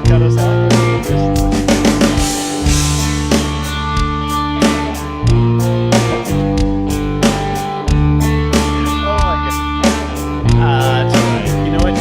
cut us out. That's all right. You know what?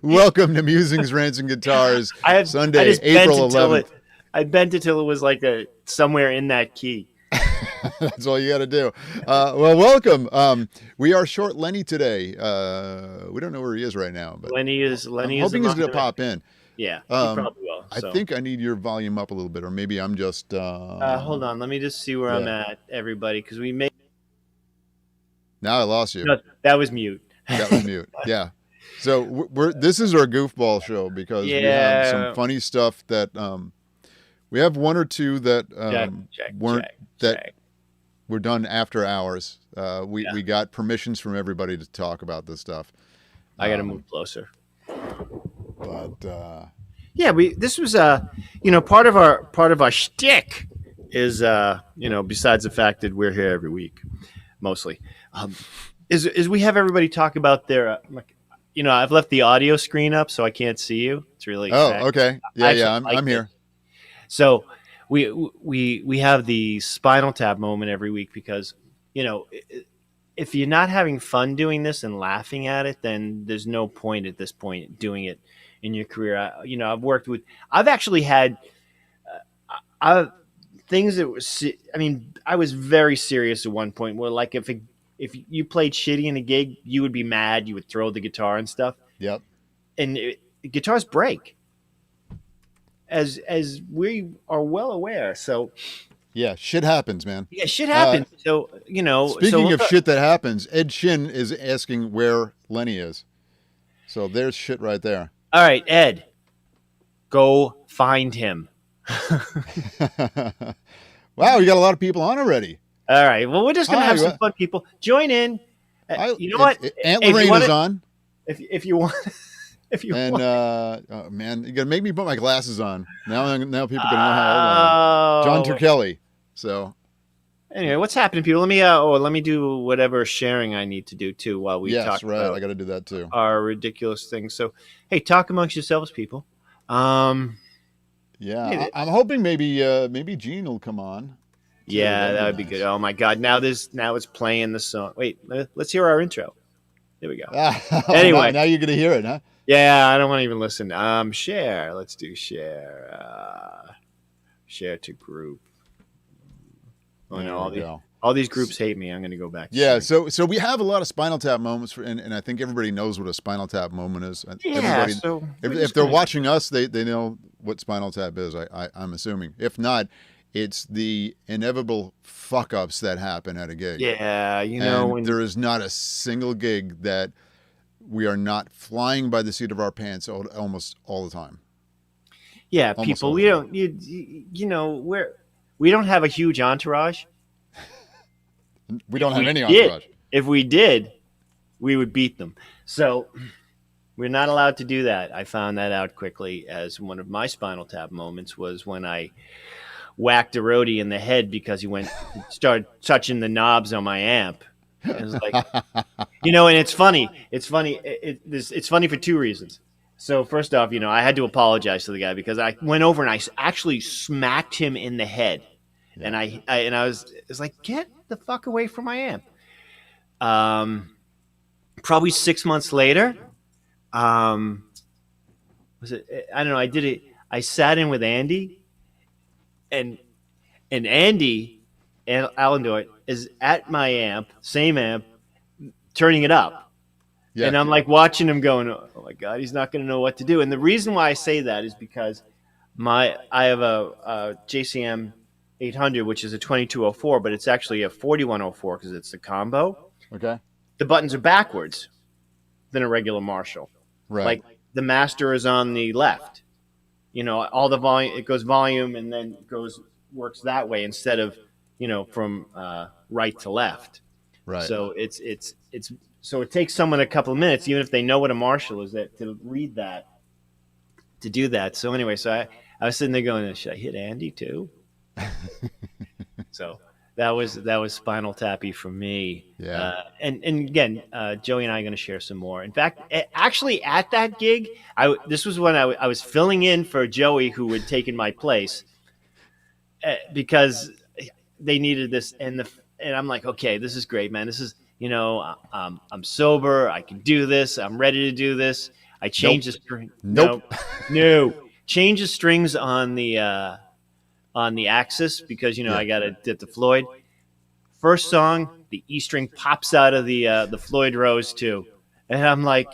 Welcome to Musings, Rants, and Guitars. Sunday, I just April 11th. I bent it till it was like somewhere in that key. That's all you got to do. Well, welcome. We are short Lenny today. We don't know where he is right now, but Lenny is. I'm hoping he's going to pop in. Yeah, he probably will. So. I think I need your volume up a little bit, or maybe I'm just. Hold on, let me just see where I'm at, everybody, because we made. Now I lost you. No, that was mute. That was mute. Yeah. So this is our goofball show because we have some funny stuff that we have one or two that were done after hours. We got permissions from everybody to talk about this stuff. I got to move closer. But this was part of our shtick is besides the fact that we're here every week, mostly, is we have everybody talk about their. I've left the audio screen up so I can't see you. It's really okay. Yeah, I'm here. So we have the Spinal Tap moment every week because if you're not having fun doing this and laughing at it, then there's no point at this point doing it in your career. I've actually had things that was. I mean, I was very serious at one point where like if you played shitty in a gig, you would be mad. You would throw the guitar and stuff. Yep. And guitars break, as we are well aware. So, yeah, shit happens, man. Yeah, shit happens. Speaking of shit that happens, Ed Shin is asking where Lenny is. So there's shit right there. All right, Ed, go find him. Wow, you got a lot of people on already. All right. Well, we're just gonna have some fun. People join in. You know what? Aunt Lorraine is on. If you want. Oh man, you gotta make me put my glasses on. Now people gonna know how old I am. John Turkelly. So. Anyway, what's happening, people? Let me do whatever sharing I need to do too while we talk. Yes, right. I got to do that too. Our ridiculous things. So, hey, talk amongst yourselves, people. Yeah, I'm hoping maybe Gene will come on. Yeah, that would be good. Oh my God! Now it's playing the song. Wait, let's hear our intro. There we go. Anyway, now you're gonna hear it, huh? Yeah, I don't want to even listen. Share. Let's do share. Share to group. Oh no! All these groups hate me. I'm gonna go back. So we have a lot of Spinal Tap moments, and I think everybody knows what a Spinal Tap moment is. Yeah. If they're watching us, they know what Spinal Tap is. I'm assuming. If not, it's the inevitable fuck-ups that happen at a gig. Yeah, there is not a single gig that we are not flying by the seat of our pants almost all the time. Yeah, almost people, we don't. We don't have a huge entourage. We don't have any entourage. If we did, we would beat them. So we're not allowed to do that. I found that out quickly, as one of my Spinal Tap moments was when I whacked a roadie in the head because he started touching the knobs on my amp. It was like, and it's funny. It's funny. It's funny for two reasons. So first off, I had to apologize to the guy because I went over and I actually smacked him in the head, and I was like, get the fuck away from my amp. Probably 6 months later, was it? I don't know. I did it. I sat in with Andy. And Andy Allendort is at my amp, same amp, turning it up. Yeah. And I'm like watching him going, oh my God, he's not going to know what to do. And the reason why I say that is because I have a JCM 800, which is a 2204, but it's actually a 4104 because it's the combo. Okay. The buttons are backwards than a regular Marshall. Right. Like the master is on the left. All the volume, it goes volume and then works that way instead of, from right to left. Right. So so it takes someone a couple of minutes, even if they know what a Marshall is, to read that, to do that. So anyway, I was sitting there going, should I hit Andy too? So that was Spinal Tappy for me. Yeah. And again, Joey and I are going to share some more. In fact, actually at that gig, this was when I was filling in for Joey, who had taken my place, because they needed this. And I'm like, okay, this is great, man. This is, I'm sober. I can do this. I'm ready to do this. I changed the string. Nope. No. Change the strings on the Axis because I got to get the Floyd. First song, the E string pops out of the Floyd Rose too, and I'm like,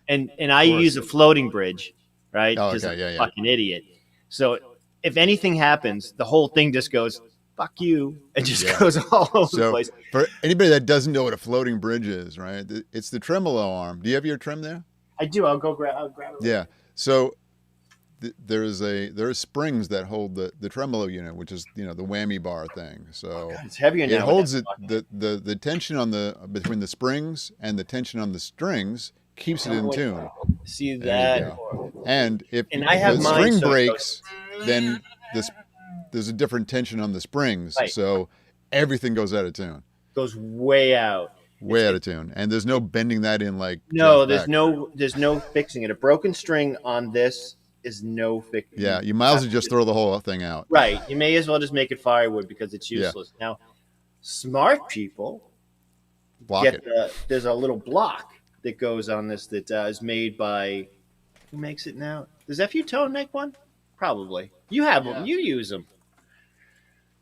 and I use a floating bridge, right? Oh, because okay. I'm Yeah. a fucking idiot. So if anything happens, the whole thing just goes fuck you and just goes all over the place. For anybody that doesn't know what a floating bridge is, right? It's the tremolo arm. Do you have your trem there? I do. I'll grab it. Yeah. So there are springs that hold the tremolo unit, which is the whammy bar thing. So it's heavier now. It holds the tension between the springs and the tension on the strings keeps it in tune. See that? And if I have the mine, string breaks, then there's a different tension on the springs. Right. So everything goes out of tune. Goes way out. Way out of tune, and there's no bending that in like. No, there's no fixing it. A broken string on this is no fixing. Yeah, you might as well just throw the whole thing out. Right, you may as well just make it firewood because it's useless. Yeah. Now, smart people there's a little block that goes on this that is made by who makes it now? Does FU Tone make one? Probably. You have them. You use them.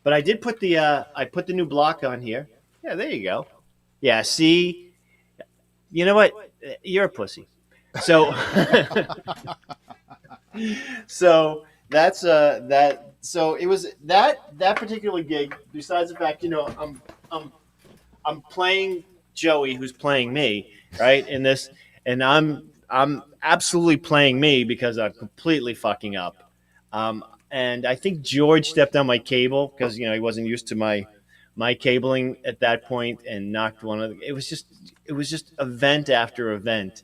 But I did put the new block on here. Yeah, there you go. Yeah, see, you know what? You're a pussy. So, so that's that. So it was that particular gig. Besides the fact, I'm playing Joey, who's playing me, right? In this, and I'm absolutely playing me because I'm completely fucking up. And I think George stepped on my cable because he wasn't used to my cabling at that point and knocked one of the, it was just event after event,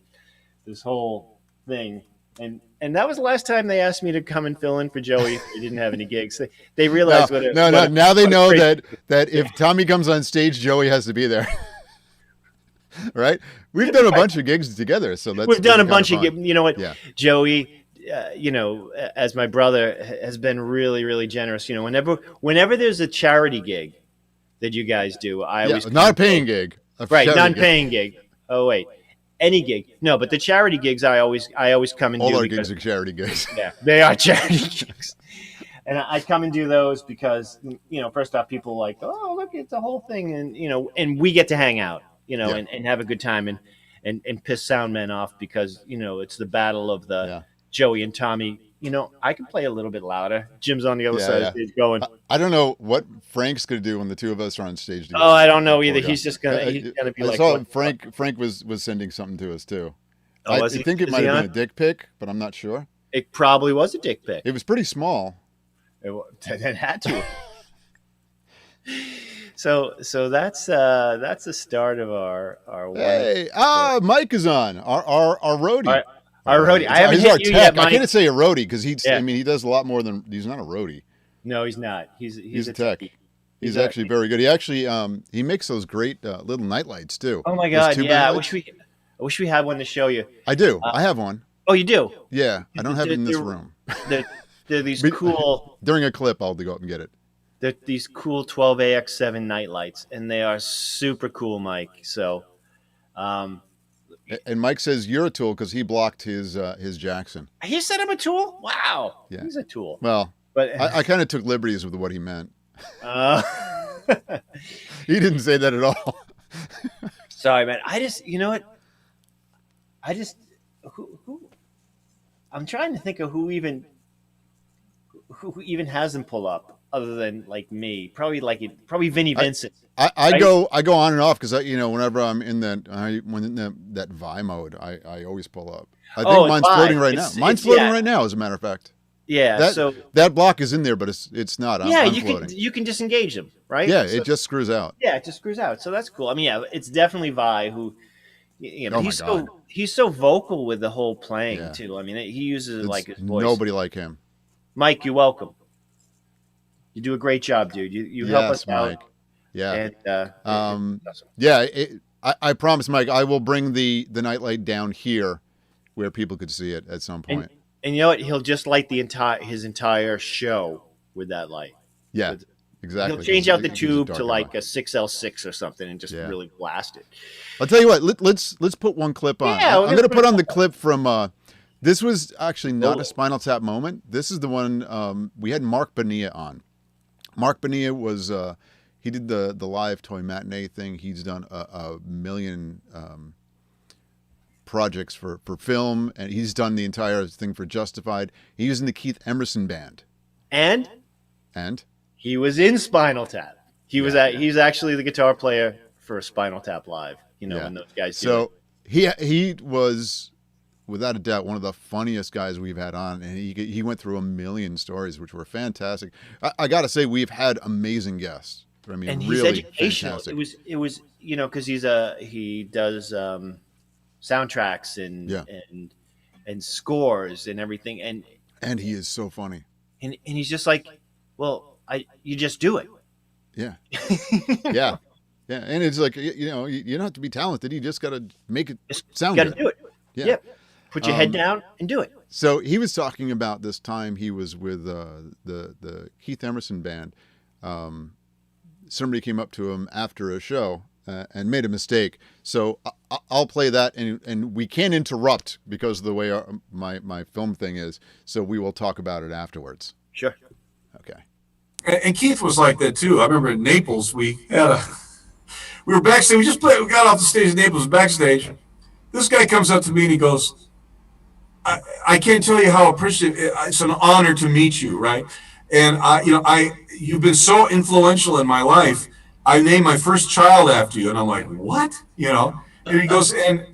this whole thing. And that was the last time they asked me to come and fill in for Joey if they didn't have any gigs. They realized now they know that if Tommy comes on stage, Joey has to be there. Right? We've done a bunch of gigs together, so we've done a bunch of gigs. You know what? Yeah. Joey, as my brother, has been really, really generous. Whenever there's a charity gig that you guys do, I always not a paying gig, right? Non-paying gig. Oh wait, any gig? No, but the charity gigs, I always come and all do. All our gigs are charity gigs. Yeah, they are charity gigs, and I come and do those because first off, people are like, oh look, it's the whole thing, and and we get to hang out, and have a good time and piss sound men off because it's the battle of the Joey and Tommy. I can play a little bit louder. Jim's on the other side of the stage going. I don't know what Frank's going to do when the two of us are on stage together. Oh, I don't know either. He's just going to be I like. saw Frank was sending something to us too. Oh, I think it might have been a dick pic, but I'm not sure. It probably was a dick pic. It was pretty small. It had to. So that's the start of our Hey, Mike is on our roadie. Our roadie. I haven't hit you yet, Mike. I can't say a roadie because he does a lot more than he's not a roadie. No, he's not. He's a tech. He's actually very good. He actually he makes those great little night lights too. Oh my god, yeah. I wish we had one to show you. I do. I have one. Oh, you do? Yeah, I don't have it in this room. They're these cool. During a clip, I'll go up and get it. They're these cool 12AX7 night lights, and they are super cool, Mike. So. And Mike says you're a tool because he blocked his Jackson. He said I'm a tool? Wow. Yeah. He's a tool. Well, but I kind of took liberties with what he meant. He didn't say that at all. Sorry, man. Who I'm trying to think of who even has them pull up. other than like me. Probably Vinnie Vincent. I Right? go on and off because whenever I'm in that Vi mode, I always pull up. I think Oh, it's mine's floating live. right now. Mine's It's floating yeah, right now, as a matter of fact. yeah. That So that block is in there, but it's not. yeah, I'm you can floating. you can disengage them, right? Yeah, So it just screws out. yeah, it just screws out. So that's cool. I mean, yeah, it's definitely Vi who, Oh my god, he's so vocal with the whole playing yeah. too. I mean, he uses it like It's his voice. nobody like him. Mike, you're welcome. You do a great job, dude. You help us Yes, out, Mike. Yeah. and Um, it's awesome. yeah. I promise, Mike. I will bring the nightlight down here, where people could see it at some And point. and you know what? He'll just light his entire show with that light. Yeah, With He'll exactly. change Because out the it gives it tube to darker light. like a 6L6 or something and just Yeah. really blast it. I'll tell you what. Let's put one clip on. Yeah, we're I'm gonna going to put put a on the clip clip from. This was actually not Oh. a Spinal Tap moment. This is the one we had Mark Bonilla on. Mark Bonilla was he did the live toy matinee thing. He's done a million projects for film, and he's done the entire thing for Justified. He was in the Keith Emerson band, And and he was in Spinal Tap. Yeah. He's actually the guitar player for Spinal Tap Live. Yeah. When those guys do so it. he was without a doubt one of the funniest guys we've had on, and he went through a million stories which were fantastic. I got to say, we've had amazing guests. I mean, And he's really educational. fantastic. It was because he does soundtracks Yeah. and scores and everything, And he is so funny. and he's just like, well, you just do it. Yeah. Yeah. Yeah. And it's like, you don't have to be talented. You just got to make it Just sound got to good. do it. Yeah. Yep. Put your head down and do it. So he was talking about this time he was with the Keith Emerson band. Somebody came up to him after a show and made a mistake. So I'll play that, and we can't interrupt because of the way my film thing is. So we will talk about it afterwards. Sure. Okay. And Keith was like that too. I remember in Naples, we were backstage. We got off the stage in Naples backstage. This guy comes up to me and he goes, I can't tell you how appreciative. It's an honor to meet you, right? And you've been so influential in my life. I named my first child after you, and I'm like, what? And he goes, and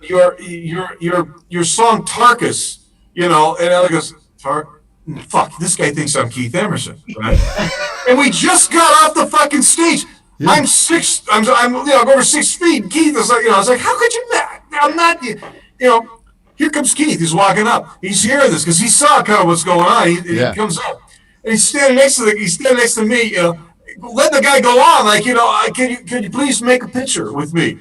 your song Tarkus, and Ellie goes, fuck, this guy thinks I'm Keith Emerson, right? And we just got off the fucking stage. Yeah. I'm over 6 feet. And Keith is like, I was like, how could you not? I'm not, here comes Keith. He's walking up. He's hearing this because he saw kind of what's going on. He comes up and he's standing next to me. Let the guy go on. Like, can you please make a picture with me?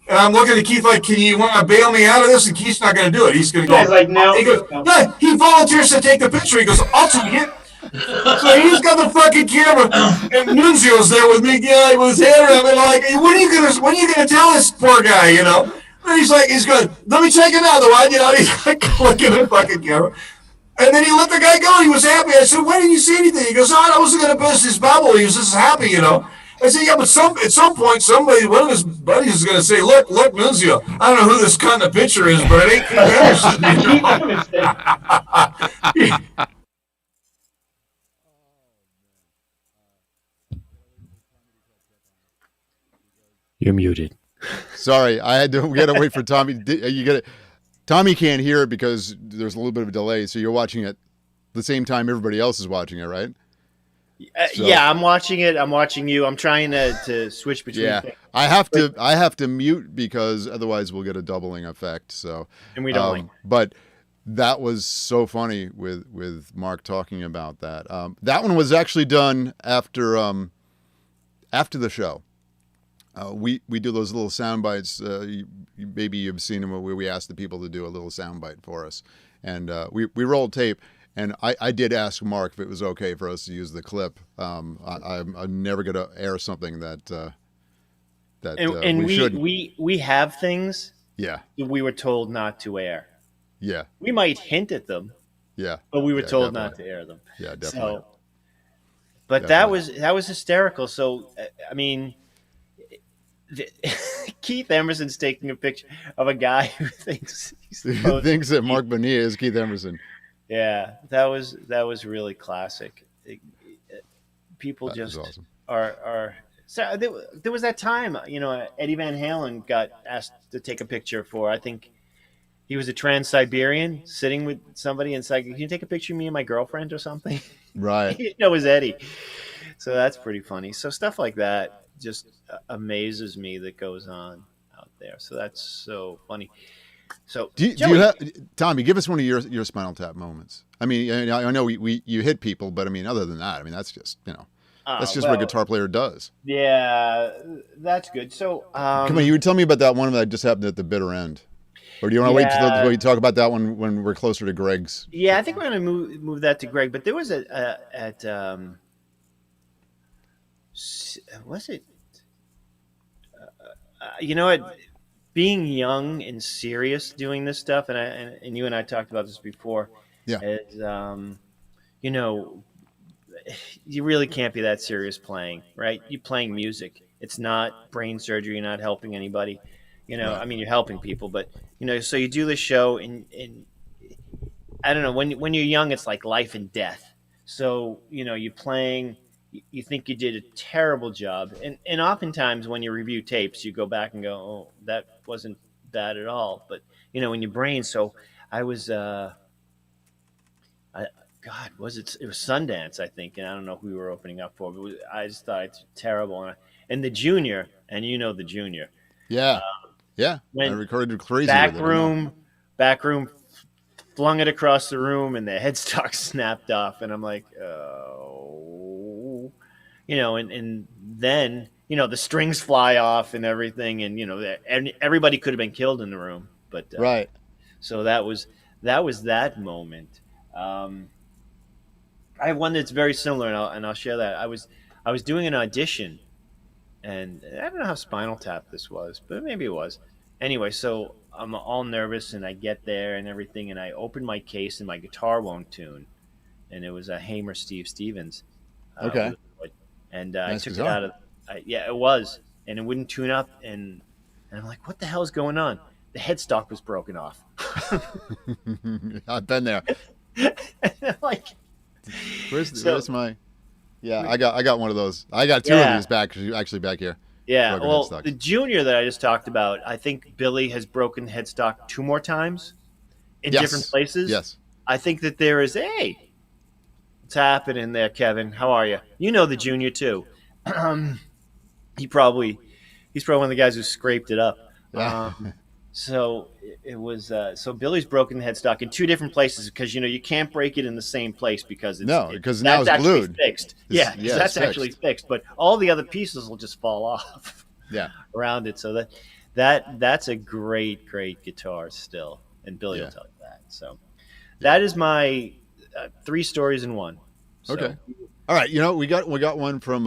And I'm looking at Keith like, can you want to bail me out of this? And Keith's not going to do it. He's going to go. He's like, no. He goes, no. He volunteers to take the picture. He goes, I'll take it. So he's got the fucking camera, and Nunzio's there with me, with his hand around me, like, when are you gonna tell this poor guy, And he's going, let me take another one, He's like looking at the fucking camera, and then he let the guy go. He was happy. I said, why didn't you see anything? He goes, I wasn't gonna burst his bubble. He was just happy, I said, yeah, but at some point, one of his buddies is going to say, look, Nunzio, I don't know who this cunt in the picture is, but it ain't Keith Emerson. You're muted. Sorry, we had to wait for Tommy. Tommy can't hear it because there's a little bit of a delay. So you're watching it the same time everybody else is watching it, right? Yeah, I'm watching it. I'm watching you. I'm trying to switch between. Yeah, things. I have to mute because otherwise we'll get a doubling effect. So And we don't like. But that was so funny with Mark talking about that. That one was actually done after the show. We do those little sound bites. Maybe you've seen them where we ask the people to do a little sound bite for us, and we rolled tape. And I did ask Mark if it was okay for us to use the clip. I'm never going to air something that we shouldn't. We have things Yeah. that we were told not to air. Yeah. We might hint at them, Yeah. but we were told definitely. not to air them. Yeah, definitely. But Definitely. that was hysterical. So I mean, Keith Emerson's taking a picture of a guy who thinks he's He thinks that Mark Bonilla is Keith Emerson. Yeah, that was really classic. people That just was awesome. are. So there was that time, Eddie Van Halen got asked to take a picture for. I think he was a Trans-Siberian sitting with somebody and said, "Can you take a picture of me and my girlfriend or something?" Right. It was Eddie. So that's pretty funny. So stuff like that just amazes me that goes on out there. So that's so funny. So Do Joey, you have, Tommy, give us one of your Spinal Tap moments. I mean, I know you hit people, but I mean, other than that, I mean, that's just, that's just what a guitar player does. Yeah, that's good. So Come on, you would tell me about that one that just happened at the bitter end. Or do you want to wait till we talk about that one when we're closer to Greg's? Yeah, I think we're going to move that to Greg. But there was was it? You know what? Being young and serious doing this stuff, and you and I talked about this before. Yeah. Is you really can't be that serious playing, right? You playing music. It's not brain surgery. You're not helping anybody. Right. I mean, you're helping people, but so you do the show, and I don't know, when you're young, it's like life and death. So you're playing. You think you did a terrible job, and oftentimes when you review tapes, you go back and go, "Oh, that wasn't bad at all." But in your brain. So I was, God, was it? It was Sundance, I think, and I don't know who we were opening up for, but I just thought it's terrible. And the Junior, and the Junior. Yeah, yeah. When I recorded crazy. back with it, room, flung it across the room, and the headstock snapped off, and I'm like, oh, and then the strings fly off and everything, and everybody could have been killed in the room, but right. So that was that moment. I have one that's very similar, and I'll share that. I was doing an audition, and I don't know how Spinal Tap this was, but maybe it was. Anyway, so I'm all nervous, and I get there and everything, and I open my case, and my guitar won't tune, and it was a Hamer Steve Stevens. Okay. And Nice I took guitar. it out of. Yeah, it was, and it wouldn't tune up, and I'm like, what the hell's going on? The headstock was broken off. I've been there. And I'm like, where's my? Yeah, I got one of those. I got two of these back here. Yeah, Broken well, headstocks. the Junior that I just talked about, I think Billy has broken headstock 2 more times in different places. Yes. I think that there is what's happening there, Kevin? How are you? You know the Junior too. He's probably one of the guys who scraped it up. Yeah. So it was. So Billy's broken the headstock in 2 different places because you can't break it in the same place because now it's glued. Fixed. That's actually fixed. But all the other pieces will just fall off. Yeah. Around it. So that's a great guitar still, and Billy will tell you that. So that is my 3 stories in one. So. Okay. All right. We got one from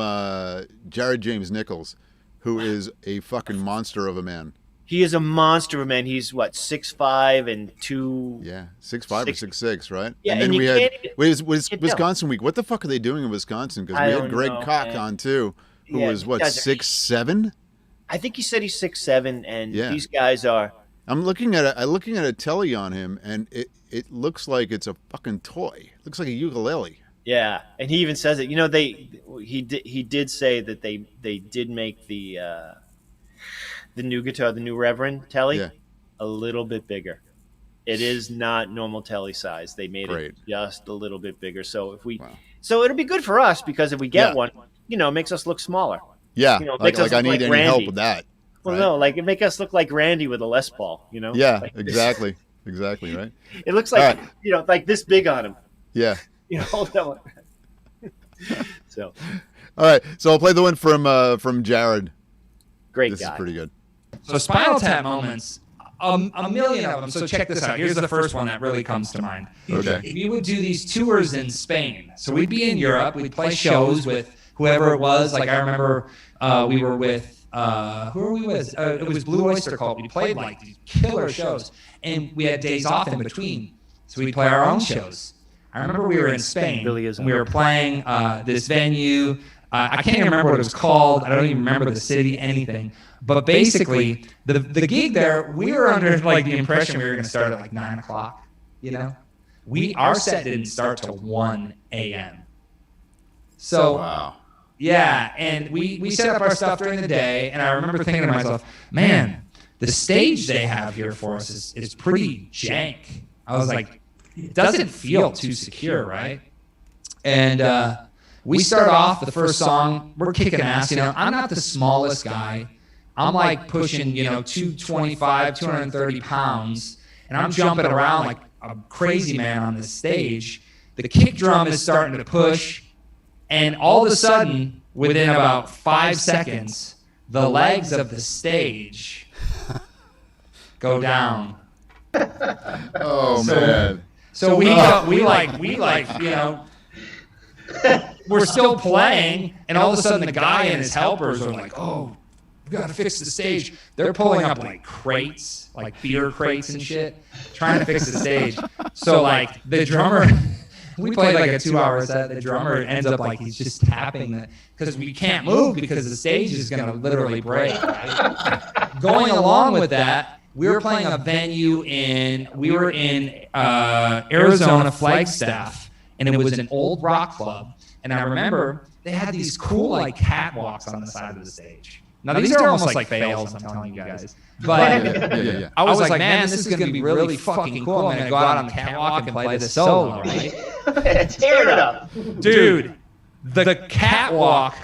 Jared James Nichols, who is a fucking monster of a man. He is a monster of a man. He's 6'5" and 2. Yeah, 6'5" or 6'6", right? Yeah, and then we had Wisconsin week. What the fuck are they doing in Wisconsin? Because we had Greg Koch on too, who was 6'7". I think he said he's 6'7", and these guys are. I'm looking at a telly on him, and it looks like it's a fucking toy. It looks like a ukulele. Yeah, and he even says it. He did say that they did make the new guitar, the new Reverend Telly, a little bit bigger. It is not normal Telly size. They made it just a little bit bigger. So so it'll be good for us because if we get one, it makes us look smaller. Yeah, like I need any help with that. Well, no, like it make us look like Randy with a Les Paul. Yeah, like exactly, right. It looks like like this big on him. Yeah. Hold that one. So. All right, so I'll play the one from Jared. Great this guy. This is pretty good. So Spinal Tap moments, a million of them. So check this out. Here's the first one that really comes to mind. Okay. We would do these tours in Spain. So we'd be in Europe. We'd play shows with whoever it was. Like I remember we were with, who were we with? It was Blue Oyster Cult. We played like these killer shows. And we had days off in between. So we'd play our own shows. I remember we were in Spain. And we were playing this venue. I can't even remember what it was called. I don't even remember the city, anything. But basically, the gig there, we were under like the impression we were going to start at like 9 o'clock. Our set didn't start till 1 a.m. So Yeah, and we set up our stuff during the day, and I remember thinking to myself, man, the stage they have here for us is pretty jank. I was like, it doesn't feel too secure, right? And we start off the first song, we're kicking ass. I'm not the smallest guy. I'm like pushing, 225, 230 pounds, and I'm jumping around like a crazy man on this stage. The kick drum is starting to push, and all of a sudden, within about 5 seconds, the legs of the stage go down. Oh, man. So we we're still playing, and all of a sudden the guy and his helpers are like, oh, we gotta fix the stage. They're pulling up like crates, like beer crates and shit, trying to fix the stage. So like the drummer, we played like a 2-hour set. The drummer ends up like he's just tapping it because we can't move because the stage is gonna literally break. Right? Going along with that, we were playing a venue in Arizona, Flagstaff, and it was an old rock club. And I remember they had these cool like catwalks on the side of the stage. Now these are almost like fails, I'm telling you guys. But Yeah. I was like, man, this is going to be really fucking cool. I'm going to go out on the catwalk and play the solo, right? Tear it up. Dude, the catwalk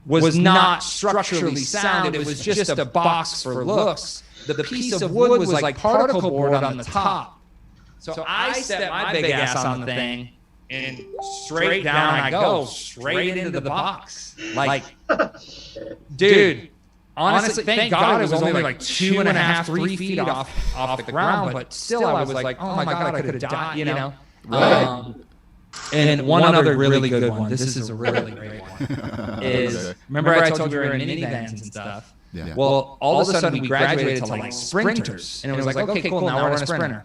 was not structurally sound. It was just a box for looks. The piece of wood was like particle board on the top. So I set my big ass on the thing, and straight down I go, straight into the box. Like, dude, honestly, thank God it was only like 2.5, 3 feet off the ground, but still I was like, oh my God, I could have died, Right. And one other really good one, this is a really great one, is, remember I told you we were in minivans and stuff? Yeah. Well, all of a sudden we graduated to like sprinters, and it was like, okay, cool, now we're in a sprinter.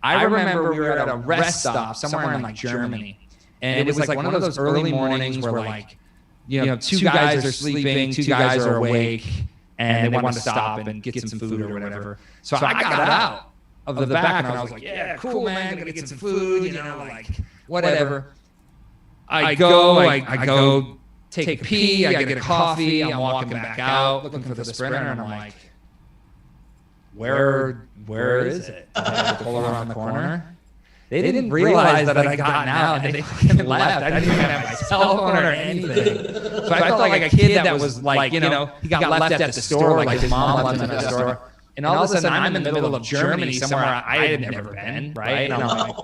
I remember we were at a rest stop somewhere in like Germany, and it was like one of those early mornings where like, two guys are sleeping, 2 guys are awake, and they want to stop and get some food or whatever. So I got out of the back, and I was like, yeah, cool, man, gonna get some food, like whatever. I go take a pee, I get a coffee, I'm walking back out, looking for the sprinter, and I'm like, where is it? I pull around the corner. They didn't realize that I'd gotten out, and they fucking left. I didn't even have my cell phone or anything. So I felt like a kid that was like, he got left at the store, like his mom left him at the store. And all of a sudden, I'm in the middle of Germany, somewhere I had never been, right? And I'm like,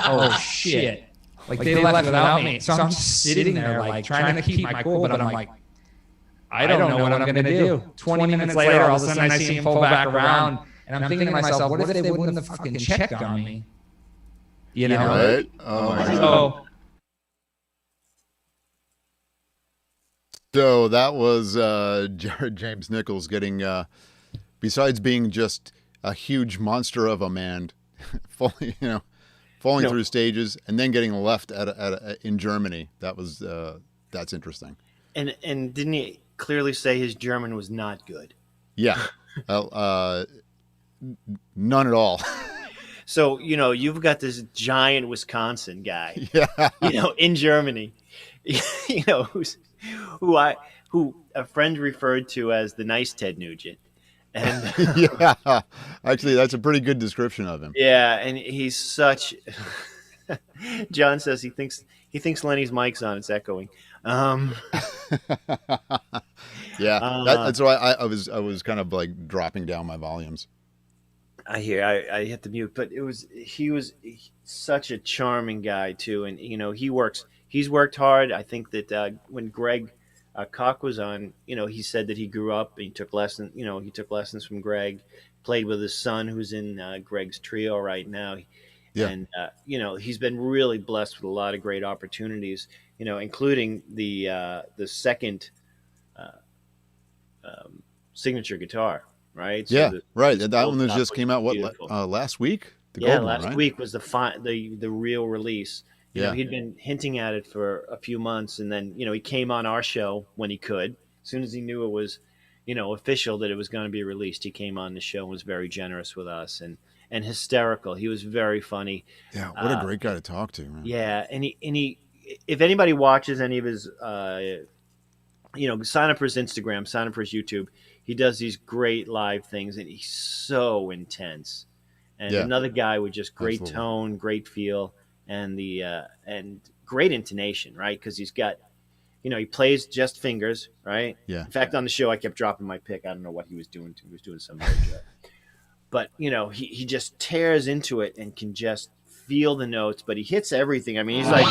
oh shit. Like they left without me. So I'm just sitting there, like trying to keep my cool, but I'm like, I don't know what I'm going to do. 20 minutes later, all of a sudden I see him pull back around, and I'm thinking to myself, what if they wouldn't have fucking checked on me? Right? Oh my God. So that was Jared James Nichols getting, besides being just a huge monster of a man, falling through stages and then getting left in Germany. That's interesting. And didn't he clearly say his German was not good? Yeah, none at all. So you've got this giant Wisconsin guy, Yeah, in Germany, who a friend referred to as the nice Ted Nugent, and yeah. Actually, that's a pretty good description of him. yeah, and he's such. John says he thinks Lenny's mic's on. It's echoing. Yeah, that's why I was kind of like dropping down my volumes. I hear. I hit the mute, but he was such a charming guy too, and he's worked hard. I think that when Greg Koch was on, he said that he grew up and he took lessons from Greg, played with his son who's in Greg's trio right now. Yeah. And he's been really blessed with a lot of great opportunities, including the second signature guitar. Right. Yeah, so right. That one just came out beautiful. last week? The Yeah, gold one, last right? week was the real release. Yeah. He'd been hinting at it for a few months, and then he came on our show when he could. As soon as he knew it was, official that it was going to be released, he came on the show and was very generous with us and hysterical. He was very funny. Yeah, what a great guy to talk to, man. Yeah, and he if anybody watches any of his sign up for his Instagram, sign up for his YouTube. He does these great live things, and he's so intense. And Yeah. another guy with just great Absolutely. tone, great feel, and and great intonation, right? Because he's got, he plays just fingers, right? Yeah. In fact, on the show, I kept dropping my pick. I don't know what he was doing. He was doing some weird job. But he just tears into it and can just feel the notes. But he hits everything. I mean, he's like.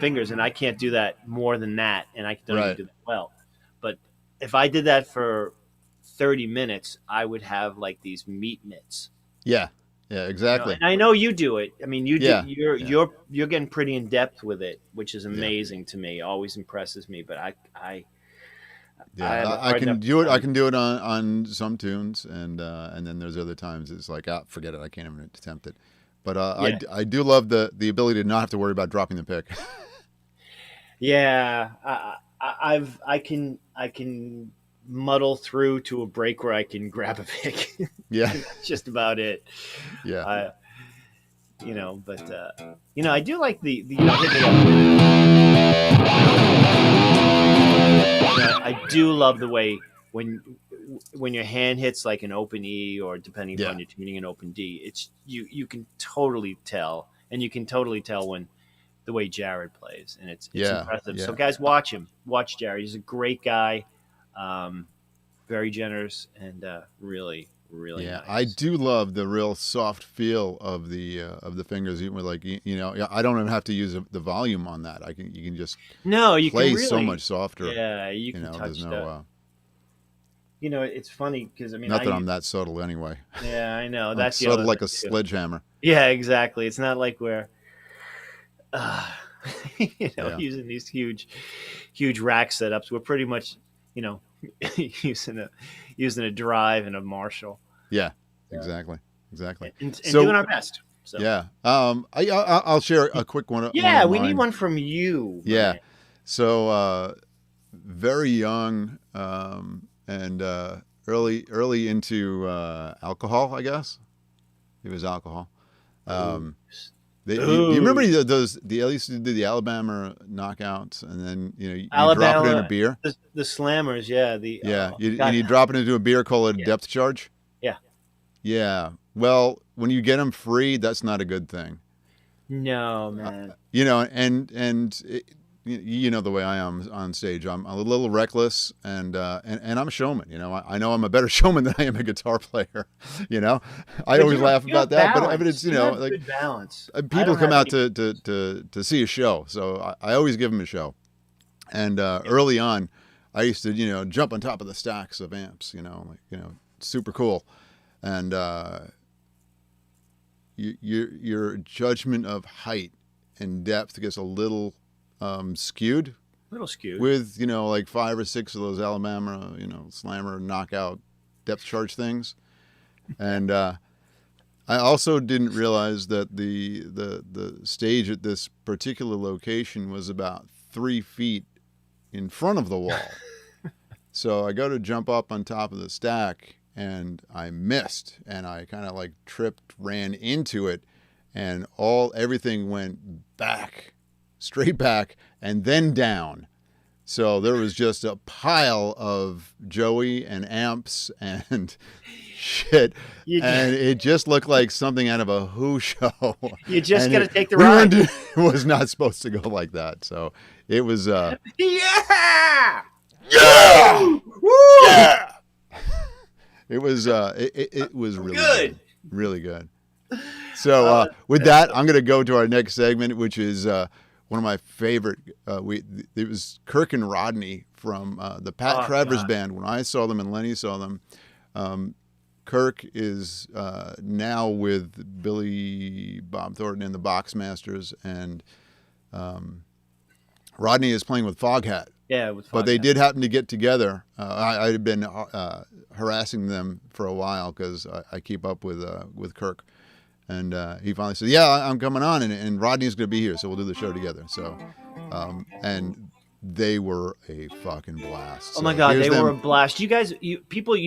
Fingers, and I can't do that more than that, and I don't even do that well. But if I did that for 30 minutes, I would have like these meat mitts. Yeah, exactly. And I know you do it. I mean, you're getting pretty in depth with it, which is amazing to me. Always impresses me. But I can do it. I can do it on some tunes, and then there's other times it's like, forget it. I can't even attempt it. But I do love the ability to not have to worry about dropping the pick. Yeah, I can muddle through to a break where I can grab a pick. Yeah, that's just about it. Yeah, but I do like the I do love the way when your hand hits like an open E, or depending upon your tuning, an open D, it's you can totally tell, and you can totally tell when the way Jared plays, and it's impressive. So guys, watch him. Watch Jared. He's a great guy, very generous, and really nice. I do love the real soft feel of the fingers. Even with I don't even have to use the volume on that. You can just you play can really, so much softer. Yeah, you can touch that. It's funny because not that I'm that subtle anyway. Yeah, I know. I'm That's subtle like a sledgehammer. Yeah, exactly. It's not like we're using these huge rack setups. We're pretty much using a drive and a Marshall. Yeah, exactly. And doing our best. So. Yeah. I'll share a quick one. Yeah, we need one from you. Yeah. Man. So very young and early into alcohol, I guess. It was alcohol. You remember those? They used to do the Alabama knockouts, and then you drop it in a beer. The slammers, yeah. You drop it into a beer, call it a depth charge. Yeah. Yeah. Well, when you get them free, that's not a good thing. No, man. And the way I am on stage. I'm a little reckless, and I'm a showman. I know I'm a better showman than I am a guitar player. I always laugh about that, but it's like good balance. People come out to see a show, so I always give them a show. And early on, I used to jump on top of the stacks of amps. Super cool, and your judgment of height and depth gets a little skewed with like 5 or 6 of those Alabama slammer knockout depth charge things, and I also didn't realize that the stage at this particular location was about 3 feet in front of the wall. So I go to jump up on top of the stack, and I missed, and I kind of like tripped, ran into it, and everything went straight back, and then down. So there was just a pile of Joey and amps and shit, and it just looked like something out of a Who show. You just got to take the ride. It was not supposed to go like that. So it was yeah! It was really good. Really good. So with that, I'm going to go to our next segment, which is one of my favorite. It was Kirk and Rodney from the Pat Travers Band. When I saw them and Lenny saw them, Kirk is now with Billy Bob Thornton and the Boxmasters, and Rodney is playing with Foghat. Yeah, with Foghat. But they did happen to get together. I had been harassing them for a while because I keep up with Kirk. And he finally said, "Yeah, I'm coming on, and Rodney's going to be here, so we'll do the show together." So, and they were a fucking blast. Oh my God, they were a blast. You guys, you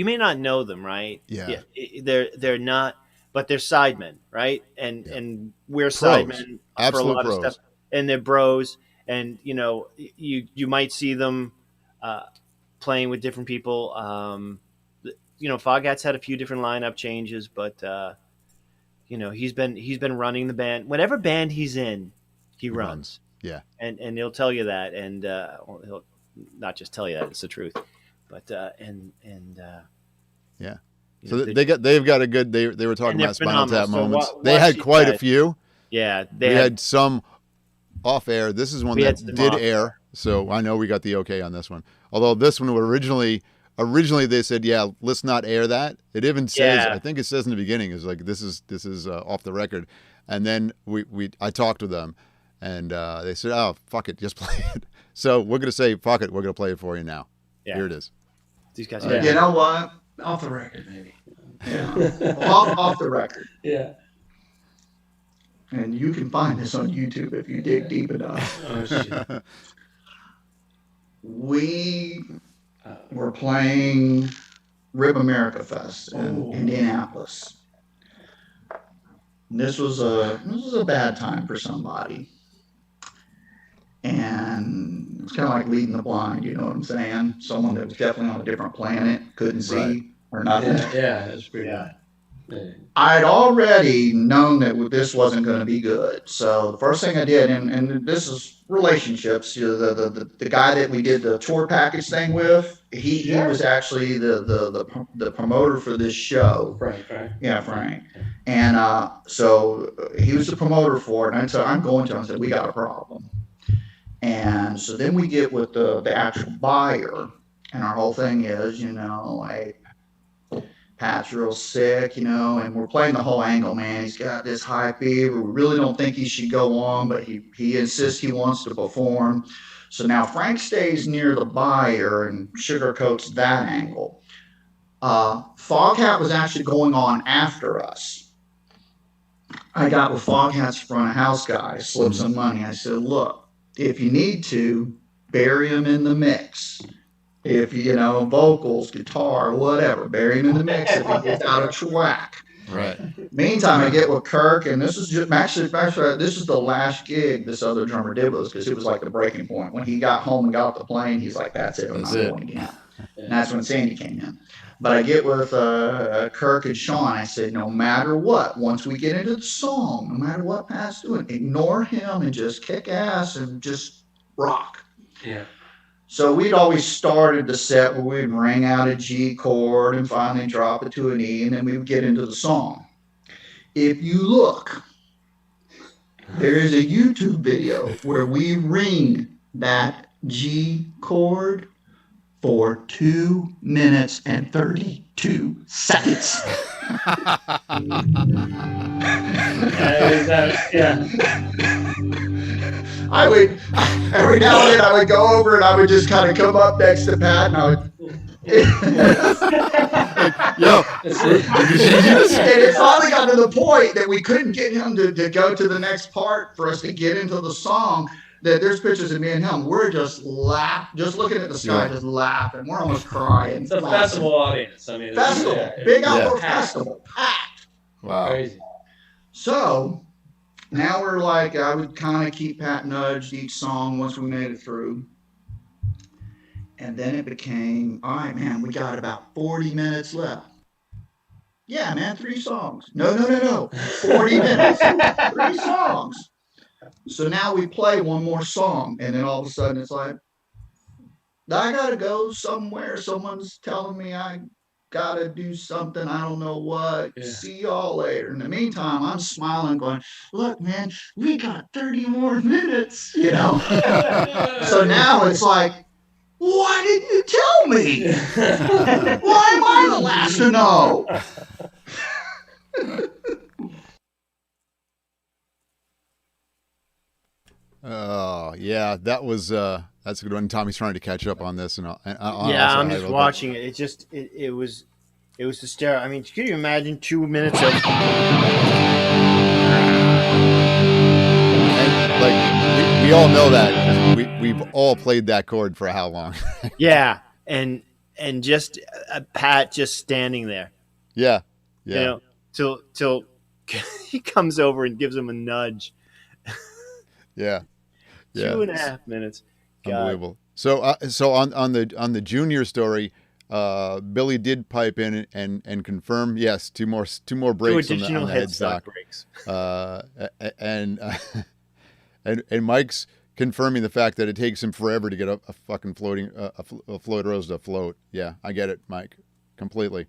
may not know them, right? Yeah. They're not but they're sidemen, right? And we're Pros. sidemen for a Absolute lot of pros. stuff, and they're bros. And you might see them playing with different people. Foghat's had a few different lineup changes, but he's been running the band. Whatever band he's in, he runs. Yeah. And he'll tell you that, and he'll not just tell you that, it's the truth, but yeah. So they've got a good. They were talking about Spinal Tap moments. So they had quite a few. Yeah, we had some off air. This is one that did air, so I know we got the okay on this one. Although this one originally they said, yeah, let's not air that. It even says, I think it says in the beginning, is like this is off the record, and then I talked to them, and they said, oh fuck it, just play it. So we're gonna say fuck it, we're gonna play it for you now. Yeah. Here it is. These guys, you know what? Off the record, maybe. Yeah. off the record. Yeah. And you can find this on YouTube if you dig deep enough. Oh, shit. We were playing Rib America Fest in Indianapolis. This was a bad time for somebody. And it was kind of like leading the blind, you know what I'm saying? Someone that was definitely on a different planet, couldn't see or nothing. Yeah, that's pretty bad. Yeah. I'd already known that this wasn't going to be good. So the first thing I did, and this is relationships. The guy that we did the tour package thing with, he was actually the promoter for this show. Frank. Yeah, Frank. And so he was the promoter for it. And so I'm going to him and said, we got a problem. And so then we get with the actual buyer, and our whole thing is, like, Pat's real sick, and we're playing the whole angle, man. He's got this high fever. We really don't think he should go on, but he insists he wants to perform. So now Frank stays near the buyer and sugarcoats that angle. Foghat was actually going on after us. I got with Foghat's front of house guy, slipped some money. I said, look, if you need to, bury him in the mix. If vocals, guitar, whatever, bury him in the mix if he gets out of track. Right. Meantime, I get with Kirk, and this is just actually this is the last gig this other drummer did with us, because it was like the breaking point. When he got home and got off the plane, he's like, "That's it, I'm not going again." And that's when Sandy came in. But I get with Kirk and Sean. I said, no matter what, once we get into the song, no matter what Pat's doing, ignore him and just kick ass and just rock. Yeah. So we'd always started the set where we'd ring out a G chord and finally drop it to an E, and then we would get into the song. If you look, there is a YouTube video where we ring that G chord for 2 minutes and 32 seconds. I would, every now and then I would go over and I would just kind of come up next to Pat and I would. Yo, and it finally got to the point that we couldn't get him to go to the next part for us to get into the song. That there's pictures of me and him. We're just just looking at the sky, just laughing. We're almost crying. It's a festival audience. I mean, big outdoor festival, packed. Wow. Crazy. So now we're like, I would kind of keep Pat nudged each song once we made it through. And then it became, all right, man, we got about 40 minutes left. Yeah, man, 3 songs. No. 40 minutes, 3 songs. So now we play one more song, and then all of a sudden it's like, I gotta go somewhere. Someone's telling me I gotta do something. I don't know what. Yeah. See y'all later. In the meantime, I'm smiling, going, look, man, we got 30 more minutes, So now it's like, why didn't you tell me? Why am I the last to know? Oh yeah, that's a good one. Tommy's trying to catch up on this, and I'm just watching it. It was hysterical. I mean, can you imagine 2 minutes of? And, like we all know that we've all played that chord for how long? Yeah, and just Pat just standing there. Yeah. till he comes over and gives him a nudge. Yeah. 2.5 minutes. God. Unbelievable. So on the junior story, Billy did pipe in and confirm, yes, two more breaks Two on additional the headstock headstock. breaks. And and Mike's confirming the fact that it takes him forever to get a fucking floating a float rose to float. Yeah, I get it, Mike, completely.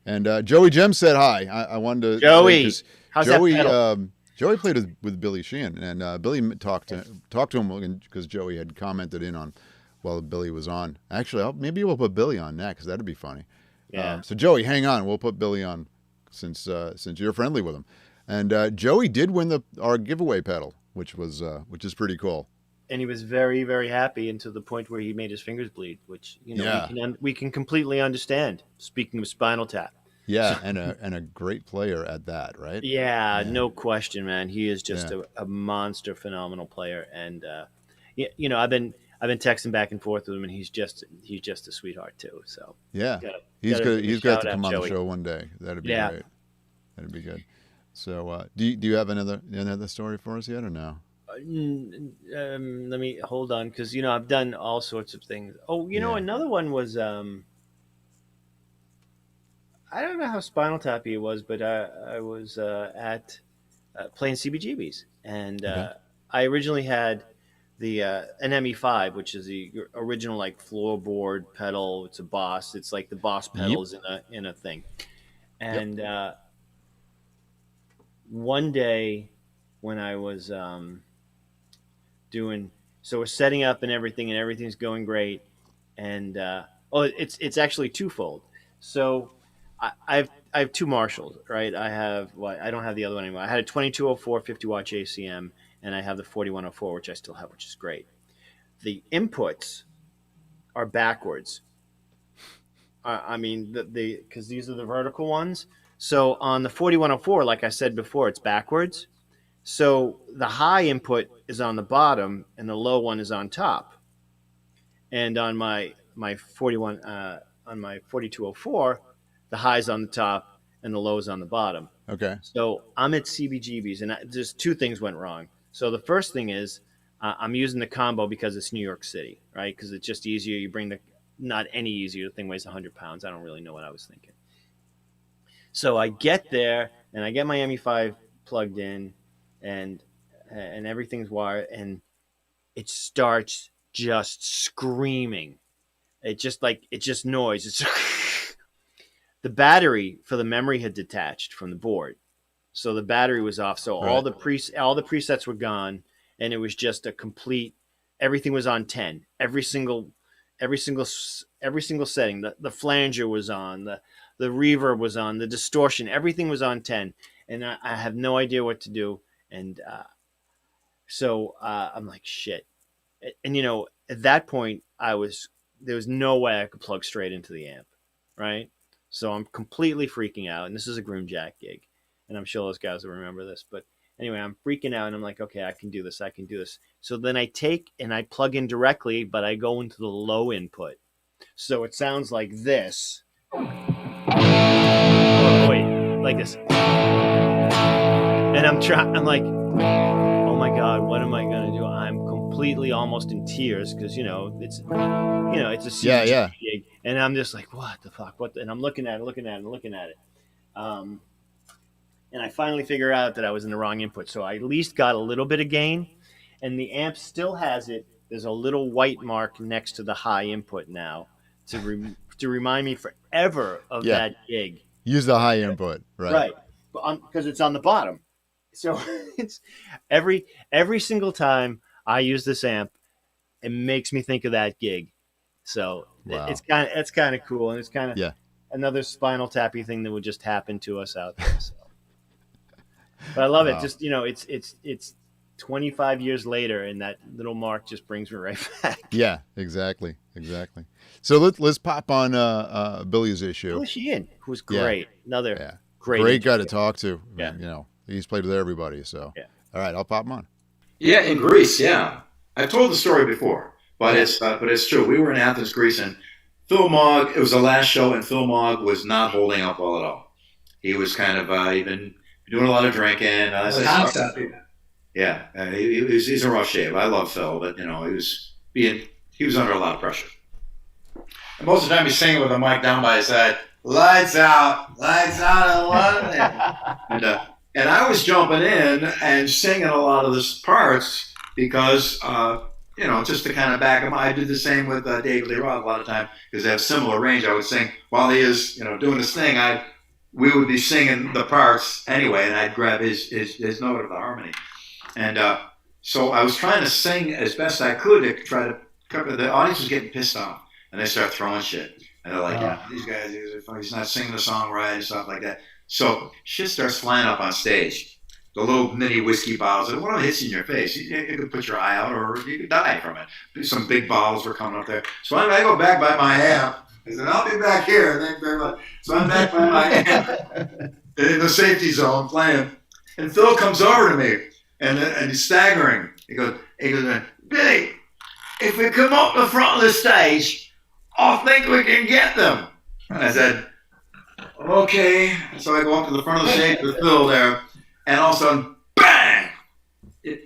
And Joey Gem said hi. I wanted to Joey, say, how's Joey, that pedal? Joey played with Billy Sheehan, and Billy talked to him because Joey had commented in on while Billy was on. Actually, maybe we'll put Billy on next. That'd be funny. Yeah. So Joey, hang on. We'll put Billy on since you're friendly with him. And Joey did win our giveaway pedal, which is pretty cool. And he was very, very happy, and to the point where he made his fingers bleed, which we can completely understand. Speaking of Spinal Tap. Yeah, and a great player at that, right? Yeah, no question, man. He is just a monster, phenomenal player, and I've been texting back and forth with him, and he's just a sweetheart too. So yeah, he's got to come on Joey. the show one day. That'd be great. That'd be good. So do you have another story for us yet or no? Let me hold on, because I've done all sorts of things. Oh, another one was I don't know how Spinal Tappy it was, but I was at playing CBGBs, and I originally had the an ME5, which is the original like floorboard pedal. It's a Boss. It's like the Boss pedals in a thing. And one day when I was we're setting up and everything's going great, and it's actually twofold. So I have two Marshalls, right? I don't have the other one anymore. I had a 2204 50-watt JCM, and I have the 4104, which I still have, which is great. The inputs are backwards. I mean, because these are the vertical ones. So on the 4104, like I said before, it's backwards. So the high input is on the bottom, and the low one is on top. And on my 4204, the high's on the top and the low's on the bottom. Okay. So I'm at CBGB's, and just two things went wrong. So the first thing is I'm using the combo because it's New York City, right? Because it's just easier. You bring not any easier. The thing weighs 100 pounds. I don't really know what I was thinking. So I get there, and I get my ME5 plugged in, and everything's wired, and it starts just screaming. It's just noise. It's the battery for the memory had detached from the board, so the battery was off. So all the presets were gone, and it was just a complete. Everything was on 10. Every single setting. The flanger was on. The reverb was on. The distortion. Everything was on 10, and I have no idea what to do. And so I'm like, shit. And at that point, there was no way I could plug straight into the amp, right? So I'm completely freaking out, and this is a Groom Jack gig, and I'm sure those guys will remember this. But anyway, I'm freaking out, and I'm like, okay, I can do this. So then I take and I plug in directly, but I go into the low input. So it sounds like this. Oh, wait, like this. And I'm like, oh my God, what am I going to do? I'm completely almost in tears because, it's a CG gig. And I'm just like, what the fuck? And I'm looking at it. And I finally figure out that I was in the wrong input. So I at least got a little bit of gain, and the amp still has it. There's a little white mark next to the high input now to remind me forever of that gig. Use the high input, right? Right, because it's on the bottom. So it's every single time I use this amp, it makes me think of that gig. So it's kind of cool, and it's kind of another Spinal Tappy thing that would just happen to us out there. So. But I love it. Just it's 25 years later, and that little mark just brings me right back. Yeah, exactly. So let's pop on Billy's issue. Billy Sheehan, who's great. Another great guy to talk to. Yeah. He's played with everybody. So all right, I'll pop him on. Yeah, in Greece. Yeah, I've told the story before, but it's true. We were in Athens, Greece, and Phil Mogg. It was the last show, and Phil Mogg was not holding up well at all. he was kind of he'd been doing a lot of drinking. Concept. Yeah, he's in rough shape. I love Phil, but you know, he was under a lot of pressure. And most of the time he's singing with a mic down by his side, lights out, and what? And I was jumping in and singing a lot of the parts because, you know, just to kind of back him. I did the same with David Lee Roth a lot of time because they have similar range. I would sing while he is, you know, doing his thing. We would be singing the parts anyway, and I'd grab his note of the harmony. And so I was trying to sing as best I could to try to cover. The audience was getting pissed off, and they start throwing shit. And they're like, yeah, these guys, he's not singing the song right and stuff like that. So shit starts flying up on stage. The little mini whiskey bottles, and one of them hits you in your face. You could put your eye out, or you could die from it. Some big bottles were coming up there. So I go back by my amp. I said, I'll be back here. Thank you very much. So I'm back by my amp in the safety zone playing. And Phil comes over to me, and he's staggering. He goes, Billy, if we come up the front of the stage, I think we can get them. And I said, okay. So I go up to the front of the stage with Phil there, and all of a sudden, bang!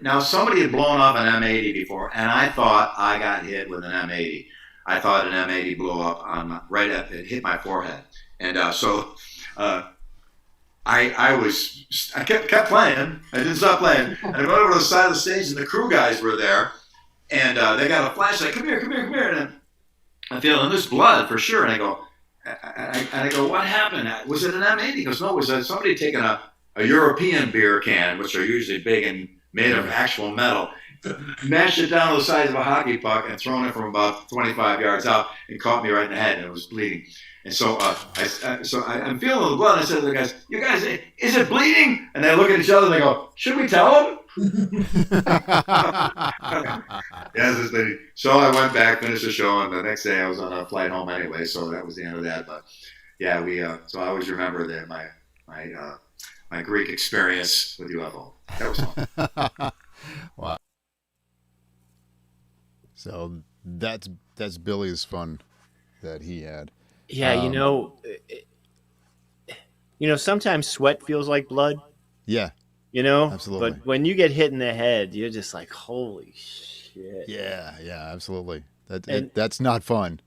Now, somebody had blown off an M80 before, and I thought I got hit with an M80. I thought an M80 blew up it hit my forehead. And I kept playing. I didn't stop playing. And I went over to the side of the stage, and the crew guys were there, and they got a flashlight. Come here. And I'm feeling there's blood for sure. And I go, what happened? Was it an M80? He goes, no, it was somebody taking a European beer can, which are usually big and made of actual metal, mashed it down to the size of a hockey puck and thrown it from about 25 yards out and caught me right in the head, and it was bleeding. And so I'm feeling the blood. And I said to the guys, you guys, is it bleeding? And they look at each other and they go, should we tell them? Yes, it's bleeding. So I went back, finished the show, and the next day I was on a flight home anyway, so that was the end of that. But yeah, so I always remember that my Greek experience with UFO. That was fun. Wow. So that's Billy's fun that he had. Yeah, sometimes sweat feels like blood. Yeah. Absolutely. But when you get hit in the head, you're just like, holy shit. Yeah, absolutely. That's not fun.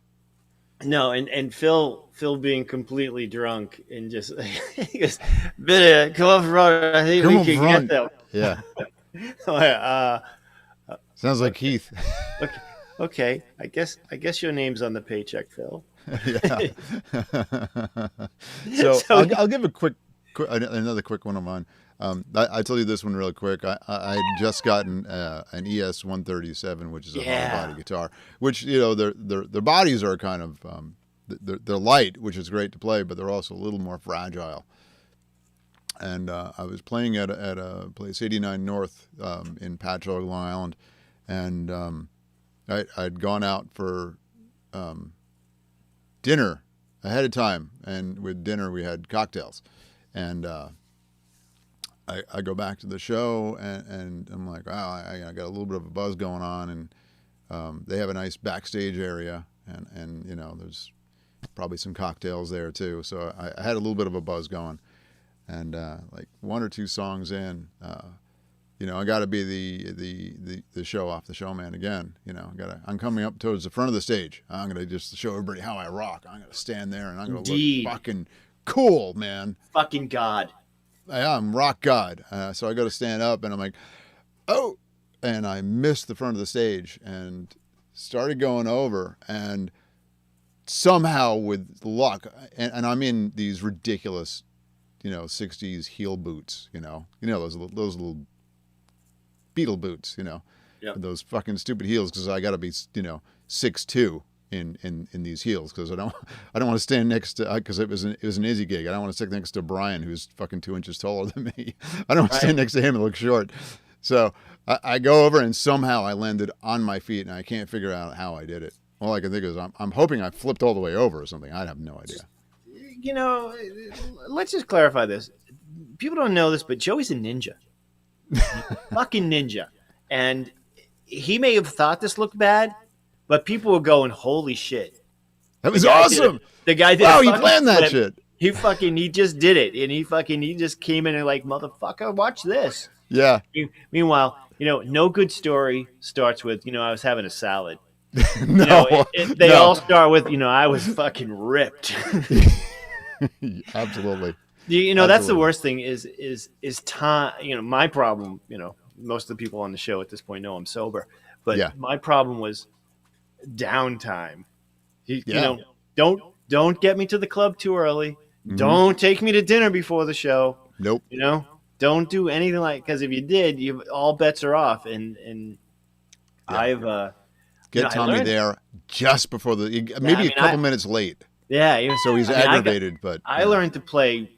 No, and Phil being completely drunk and just he goes, Billy, come up front. I think we can get them. Yeah. Sounds like Keith. Okay. I guess your name's on the paycheck, Phil. Yeah. So I'll give another quick one of mine. I told you this one real quick. I had just gotten an ES 137, which is a hard body guitar, which their bodies are kind of they're light, which is great to play, but they're also a little more fragile. And I was playing at a place 89 North in Patchogue, Long Island, and I'd gone out for dinner ahead of time, and with dinner we had cocktails, and I go back to the show, and I'm like, wow, I got a little bit of a buzz going on, and they have a nice backstage area, and there's probably some cocktails there too, so I had a little bit of a buzz going, and like one or two songs in, I got to be the show off the showman again. I'm coming up towards the front of the stage. I'm gonna just show everybody how I rock. I'm gonna stand there and I'm gonna look fucking cool, man. Fucking God. I'm rock god. So I go to stand up and I'm like, oh, and I missed the front of the stage and started going over, and somehow with luck, and I'm in these ridiculous, 60s heel boots, those little Beetle boots, with those fucking stupid heels, because I got to be, 6'2" in these heels, because I don't want to stand next to, because it was an Izzy gig. I don't want to sit next to Brian, who's fucking 2 inches taller than me. I don't want to stand next to him and look short. So I go over, and somehow I landed on my feet, and I can't figure out how I did it. All I can think is I'm hoping I flipped all the way over or something. I have no idea. Let's just clarify this. People don't know this, but Joey's a ninja. Fucking ninja. And he may have thought this looked bad, but people were going, holy shit. That was awesome. The guy did he planned that shit. he just did it, and he just came in and like, motherfucker, watch this. Yeah. Meanwhile, no good story starts with, I was having a salad. No. They all start with, I was fucking ripped. Absolutely. That's the worst thing is time. My problem, most of the people on the show at this point know I'm sober, but my problem was downtime. Don't get me to the club too early. Mm-hmm. Don't take me to dinner before the show. Nope. Don't do anything because if you did, all bets are off. And I've get Tommy there just before maybe a couple minutes late. Yeah. So he's aggravated, but I learned to play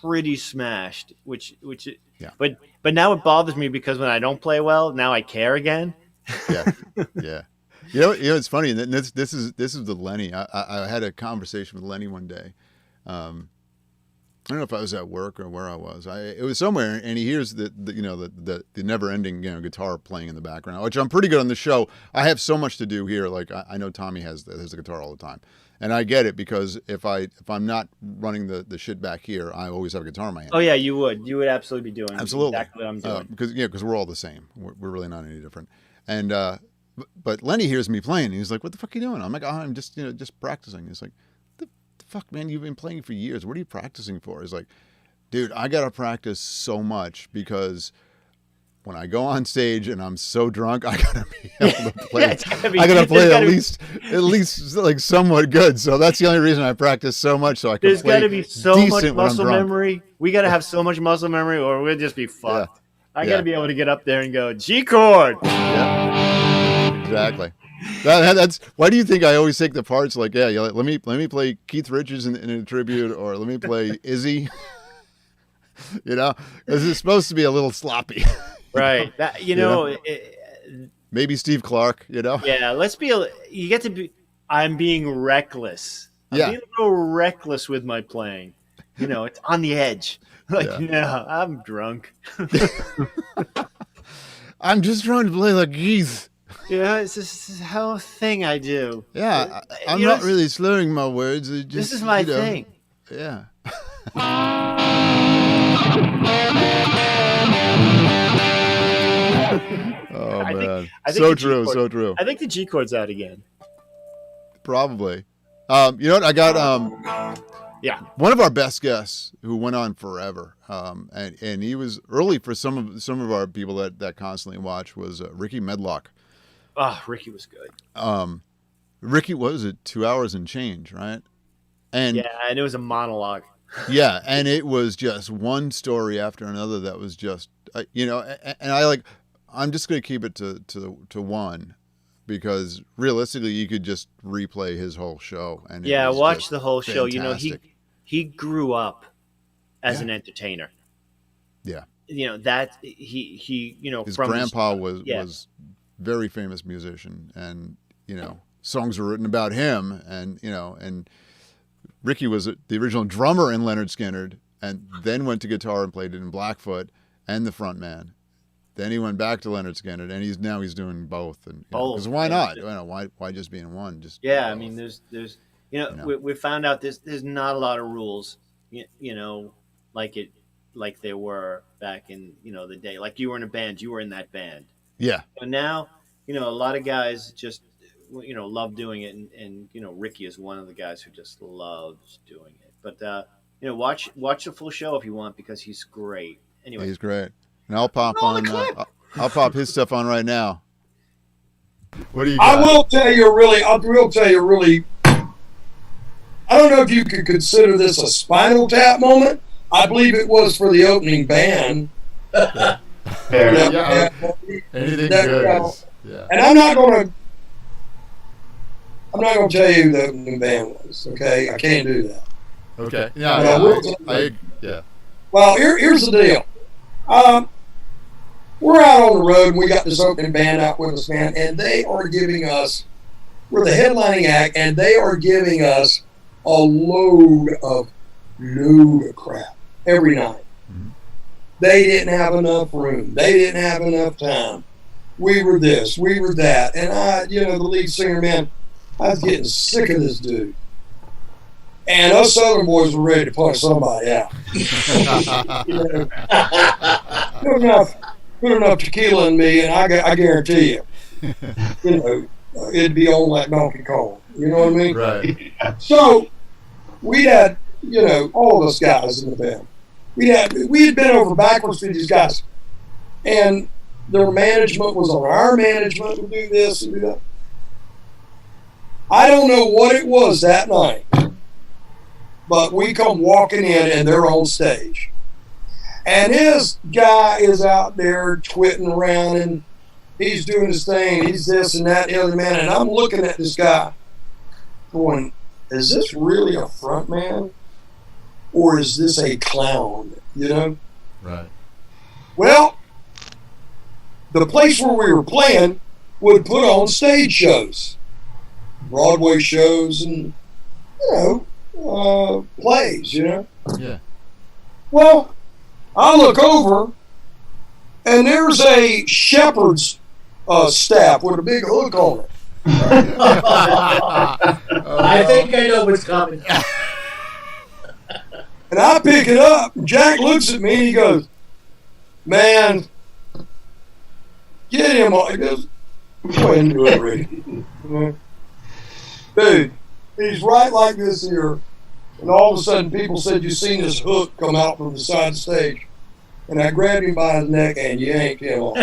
pretty smashed, which but now it bothers me because when I don't play well, now I care again. Yeah. It's funny. This is the Lenny. I had a conversation with Lenny one day. I don't know if I was at work or where I was. It was somewhere, and he hears the never-ending guitar playing in the background, which I'm pretty good on the show. I have so much to do here. Like I know Tommy has the guitar all the time, and I get it because if I'm not running the shit back here, I always have a guitar in my hand. Oh yeah, you would absolutely be doing absolutely exactly what I'm doing because we're all the same. We're really not any different. And but Lenny hears me playing, and he's like, "What the fuck are you doing?" I'm like, "Oh, I'm just just practicing." He's like, "Fuck, man, you've been playing for years. What are you practicing for?" He's like, "Dude, I gotta practice so much because when I go on stage and I'm so drunk, I gotta be able to play. I gotta play at least like somewhat good. So that's the only reason I practice so much. So I can. There's got to be so much muscle memory. We gotta have so much muscle memory, or we'll just be fucked. Yeah. I gotta be able to get up there and go G chord. Yeah, exactly. That's why do you think I always take the parts like let me play Keith Richards in a tribute, or let me play Izzy, because it's supposed to be a little sloppy, right? That maybe Steve Clark, Yeah, you get to be. I'm being reckless. I'm being a little reckless with my playing. It's on the edge. No, I'm drunk. I'm just trying to play like Keith. It's this whole thing I do. Yeah, I'm not really slurring my words. This is my thing. Yeah. Oh, man. I think so true, so true. I think the G chord's out again. Probably. You know what? I got one of our best guests who went on forever. And he was early for some of our people that constantly watch was Ricky Medlock. Oh, Ricky was good. Ricky, what was it? 2 hours and change, right? And and it was a monologue. Yeah, and it was just one story after another that was just, and I'm just going to keep it to one, because realistically, you could just replay his whole show. And watch the whole show. He grew up as an entertainer. Yeah. That he his grandpa was very famous musician, and songs were written about him, and Ricky was the original drummer in Lynyrd Skynyrd, and then went to guitar and played it in Blackfoot and the front man. Then he went back to Lynyrd Skynyrd, and he's doing both. And because why not? Why just be in one? Just I mean, there's we found out there's not a lot of rules, like there were back in the day. Like you were in a band, you were in that band. Yeah. And now, a lot of guys just, love doing it. And Ricky is one of the guys who just loves doing it. But, watch the full show if you want, because he's great. Anyway. He's great. And I'll pop I'll pop his stuff on right now. What do you got? I will tell you really, I don't know if you could consider this a Spinal Tap moment. I believe it was for the opening band. Anything good. And I'm not going to tell you who the opening band was. Okay, I can't do that. Okay. Yeah. Well, here's the deal. We're out on the road, and we got this opening band out with us, man, and they are giving us. We're the headlining act, and they are giving us a load of crap every night. Mm-hmm. They didn't have enough room. They didn't have enough time. We were this, we were that. And the lead singer, man, I was getting sick of this dude. And us Southern boys were ready to punch somebody out. You know, put enough tequila in me, and I guarantee you, it'd be on like Donkey Kong. You know what I mean? Right. So we had, all of us guys in the band. We had been over backwards with these guys, and their management was on our management to do this and do that. I don't know what it was that night, but we come walking in and they're on stage. And this guy is out there twitting around and he's doing his thing. He's this and that, the other man. And I'm looking at this guy going, is this really a front man? Or is this a clown? Right. Well, the place where we were playing would put on stage shows. Broadway shows and, plays, Yeah. Well, I look over and there's a shepherd's staff with a big hook on it. I think I know what's coming. And I pick it up. Jack looks at me and he goes, man, get him on. He goes, go ahead and do it, Ricky. Dude, he's right like this here. And all of a sudden people said, you seen this hook come out from the side of the stage. And I grabbed him by his neck and yanked him off.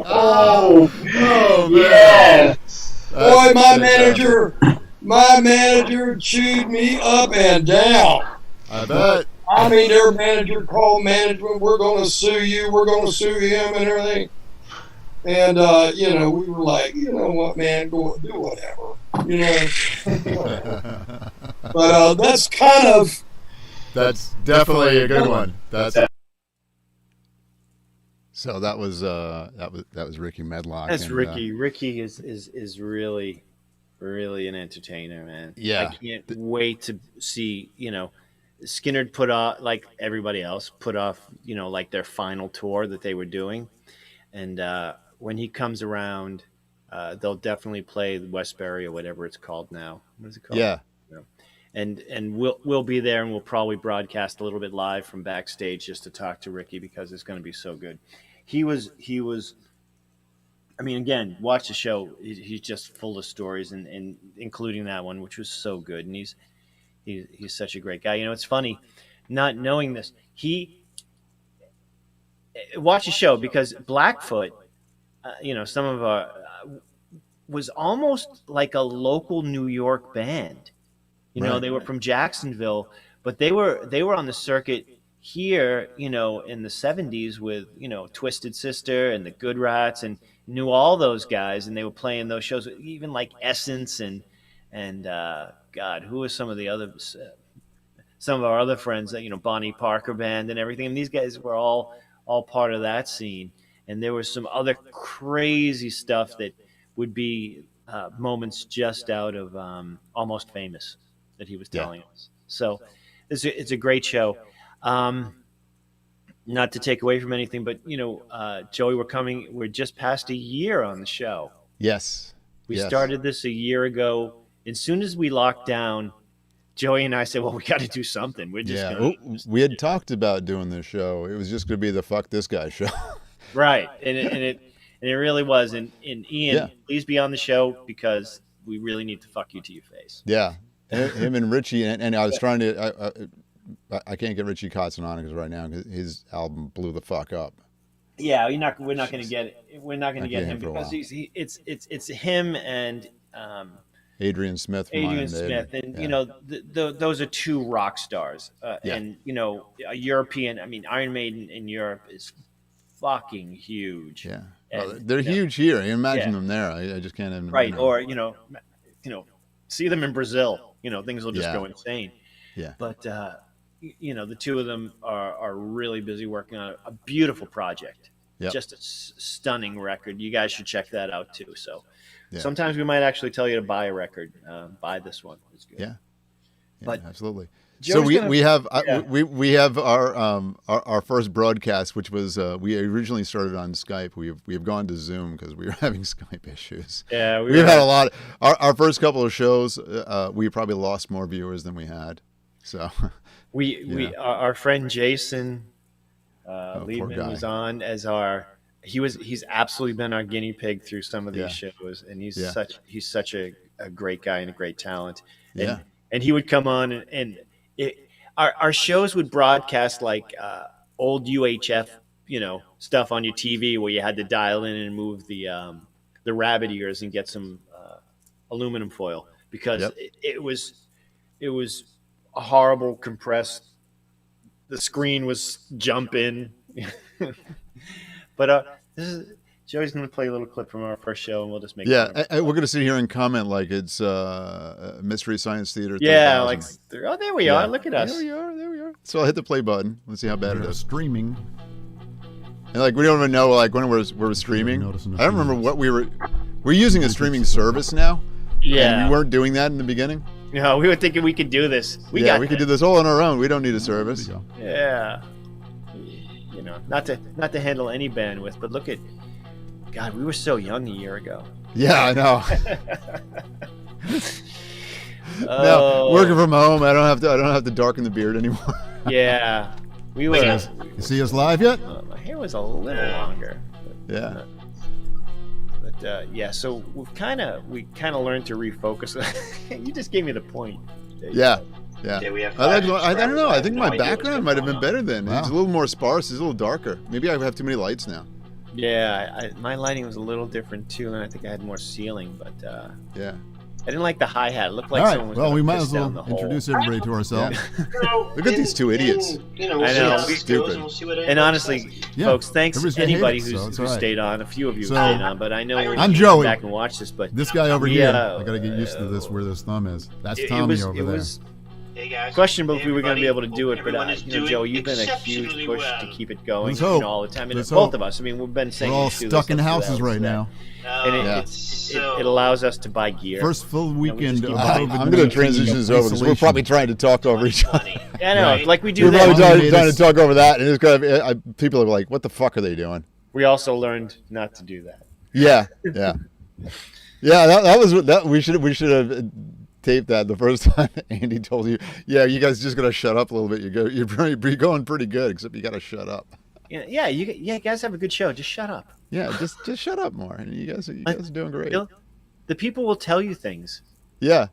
Oh, man. yeah. Boy, my manager chewed me up and down. I bet. I mean, their manager called management, we're going to sue you, we're going to sue him and everything. And, we were like, you know what, man, go do whatever. But that's definitely a good one. So that was Ricky Medlock. That's Ricky. Ricky is really, really an entertainer, man. Yeah. I can't wait to see, Skinner put off, like everybody else, like their final tour that they were doing. And when he comes around, they'll definitely play Westbury or whatever it's called now. What is it called? Yeah. And we'll be there, and we'll probably broadcast a little bit live from backstage just to talk to Ricky because it's going to be so good. He was. I mean, again, watch the show. He's just full of stories, and including that one, which was so good. And he's such a great guy. It's funny, not knowing this. He watch the show because Blackfoot, some of our was almost like a local New York band. Right. They were from Jacksonville, but they were on the circuit here, in the 70s with, Twisted Sister and the Good Rats, and knew all those guys, and they were playing those shows, even like Essence and God, who are some of the others? Some of our other friends, Bonnie Parker Band and everything. And these guys were all part of that scene. And there was some other crazy stuff that would be moments just out of Almost Famous that he was telling us. So it's a great show. Not to take away from anything, but Joey, we're just past a year on the show. Yes. We started this a year ago. As soon as we locked down, Joey and I said, well, we got to do something. We're just we had talked about doing this show. It was just going to be the fuck this guy show. Right. And it really was. And Ian, please be on the show because we really need to fuck you to your face. Yeah. Him and Richie, and I was trying to, I can't get Richie Kotzen on it right now because his album blew the fuck up. Yeah, we're not going to get it. We're not going to get him because it's him and Adrian Smith. And those are two rock stars. And a European. I mean, Iron Maiden in Europe is fucking huge. Yeah, and, they're huge here. You imagine them there. I just can't even. Right, or see them in Brazil. Things will just go insane. Yeah, but the two of them are really busy working on a beautiful project. Yep. Just a stunning record. You guys should check that out too. So sometimes we might actually tell you to buy a record. Buy this one. It's good. Yeah, but absolutely. So Joe's we, gonna, we have yeah. we have our first broadcast, which was we originally started on Skype. We have gone to Zoom because we were having Skype issues. Yeah, We've had a lot. Our first couple of shows, we probably lost more viewers than we had. So we our friend Jason poor Liebman guy. was on as our he's absolutely been our guinea pig through some of these Yeah. shows, and Yeah. he's such a great guy and a great talent, Yeah. and he would come on and it, our shows would broadcast like old UHF stuff on your TV where you had to dial in and move the rabbit ears and get some aluminum foil because Yep. it was a horrible compressed. The screen was jumping. But this is Joey's going to play a little clip from our first show, and we'll just make Yeah, fun of it. we're gonna sit here and comment like it's Mystery Science Theater. Yeah, 3000. like there we Yeah. are. Look at us. There we are. There we are. So I'll hit the play button. Let's see how bad it is. Streaming. And like we don't even know like when we're streaming. Notice in a I don't few remember minutes. what we're using a streaming service now. And Yeah, we weren't doing that in the beginning. no, we were thinking we could do this. We could do this all on our own. We don't need a service. There you go. Yeah, not to handle any bandwidth, but look at God. We were so young a year ago. Yeah, I know. Now Oh, working from home, I don't have to darken the beard anymore. yeah, we were. You see us live yet? My hair was a little longer. Yeah. But yeah, so we kind of learned to refocus. You just gave me the point. Yeah. Yeah. Yeah, we have I five don't know. I think subscribers. I have no my idea what's background might have been going better then. Wow. It's a little more sparse. It's a little darker. Maybe I have too many lights now. Yeah, my lighting was a little different too, and I think I had more ceiling. But Yeah. I didn't like the hi hat. It looked like All right. someone was Well, gonna we might piss as well down the hole. introduce everybody to ourselves. Look at these two idiots. We'll I see know, how this stupid. goes, and we'll see what And everybody honestly, says. Yeah, folks, thanks everybody's to gonna hate anybody us, so who's it's all right. stayed on. A few of you So, stayed on, but I know I'm you Joey. Go back and watch this. But This guy over We, here, uh, I gotta get used to this where this thumb is. That's it Tommy was over it there. was Hey guys. questionable if Hey, we were going to be able everybody. to do it. But Everyone is Joe, doing you've been a huge exceptionally push well. to keep it going Let's hope. all the time. And Let's both hope. of us. I mean, we've been saying We're all let's do stuck this, in let's do houses that, right let's do now. And Yeah. it allows us to buy gear. First full we just weekend keep of buying. COVID-19 I'm going to transition this over because we're probably trying to talk over each other. Yeah, I know. Right. Like we do We're that. probably trying to talk over that, and it's gonna be, people are like, "What the fuck are they doing?" We also learned not to do that. Yeah, yeah, yeah. That was that. We should have taped that the first time Andy told you. Yeah, you guys just gotta shut up a little bit. You're going pretty good, except you gotta shut up. Yeah, you guys have a good show. Just shut up. Yeah, just shut up more. And you guys are doing great. The people will tell you things. Yeah,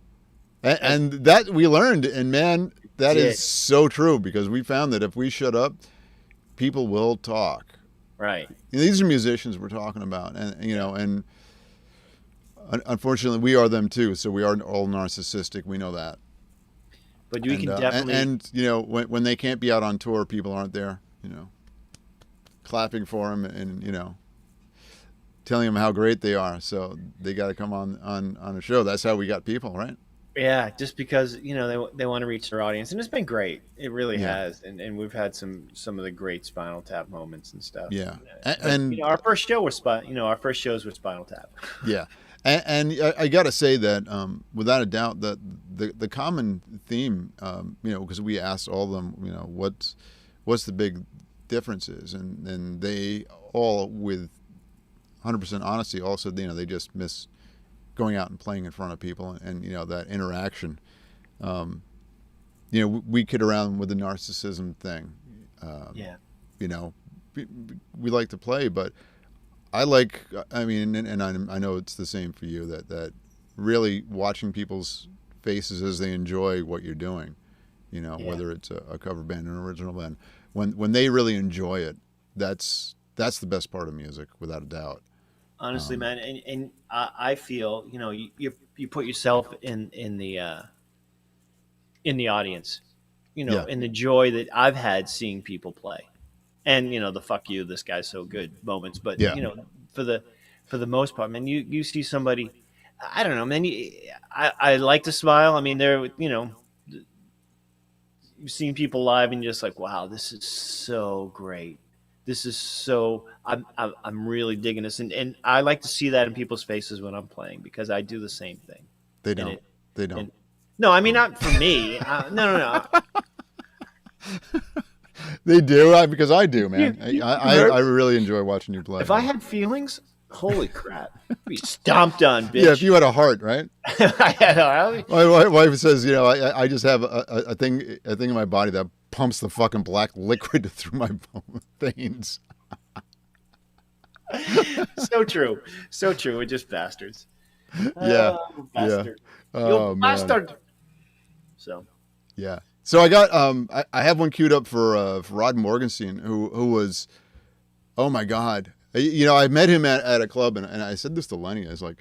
and that we learned, and man, that Did. is so true because we found that if we shut up, people will talk. Right. These are musicians we're talking about, and and unfortunately, we are them too. So we are all narcissistic. We know that. But you can And, definitely. and when they can't be out on tour, people aren't there. Clapping for them and telling them how great they are. So they got to come on a show. That's how we got people, right? Yeah, just because they want to reach their audience, and it's been great. It really Yeah. has, and we've had some of the great Spinal Tap moments and stuff. Yeah, But, and our first show was our first shows were Spinal Tap. yeah, and I got to say that without a doubt that the common theme, because we asked all of them, what's the big differences, and they all with 100% honesty all said they just miss going out and playing in front of people and that interaction. We kid around with the narcissism thing. Yeah. We like to play, but I mean, and I know it's the same for you, that really watching people's faces as they enjoy what you're doing, whether it's a cover band or an original band, when they really enjoy it, that's the best part of music, without a doubt. Honestly, man, and I feel you put yourself in the audience, Yeah. in the joy that I've had seeing people play, and the "fuck you, this guy's so good" moments. But Yeah. for the most part, man, you see somebody, I don't know, man. I like to smile. I mean, you've seen people live and you're just like, wow, this is so great. This is so I'm really digging this, and I like to see that in people's faces when I'm playing because I do the same thing. They And don't. it- They don't. and No, I mean not for me. No. They do because I do, man. You I really enjoy watching you play. If I had feelings, holy crap, I'd be stomped on, bitch. Yeah, if you had a heart, right? I My wife says, I just have a thing in my body that pumps the fucking black liquid through my veins. so true. We're just bastards. Yeah. Bastard. Oh, You man. bastard. So. Yeah. So I got I have one queued up for Rod Morgenstein, who was, oh my God. I met him at a club and I said this to Lenny. I was like,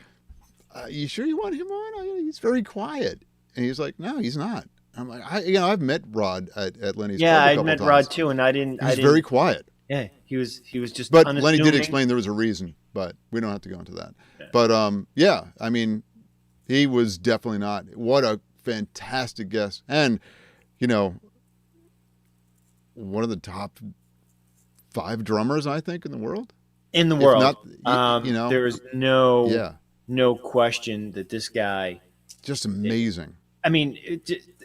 you sure you want him on? He's very quiet. And he's like, no, he's not. I'm like, I've met Rod at Lenny's club a I couple met times. Rod too, and I didn't. He was very quiet. Yeah, he was just. But unassuming. Lenny did explain there was a reason, but we don't have to go into that. Yeah. But I mean, he was definitely not. What a fantastic guest, and one of the top 5 drummers I think in the world. In the world, not, there's no question that this guy, just amazing. I mean,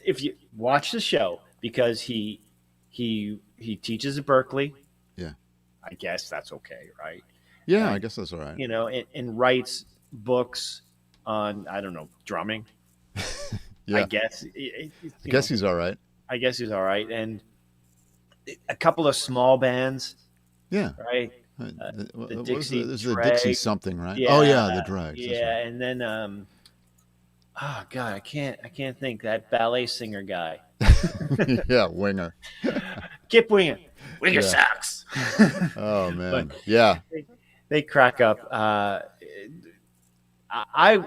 if you watch the show, because he teaches at Berkeley. Yeah, I guess that's okay, right? Yeah, I guess that's all right. And writes books on, I don't know, drumming. Yeah, I guess. I guess he's all right. I guess he's all right, and a couple of small bands. Yeah, right. The Dixie this is a Drag. Dixie something, right? Yeah, oh yeah, the Drags. Yeah, right. and then oh God, I can't think that ballet singer guy. Yeah, Winger. Kip Winger. Winger Yeah. sucks. Oh man, But yeah. They crack up. I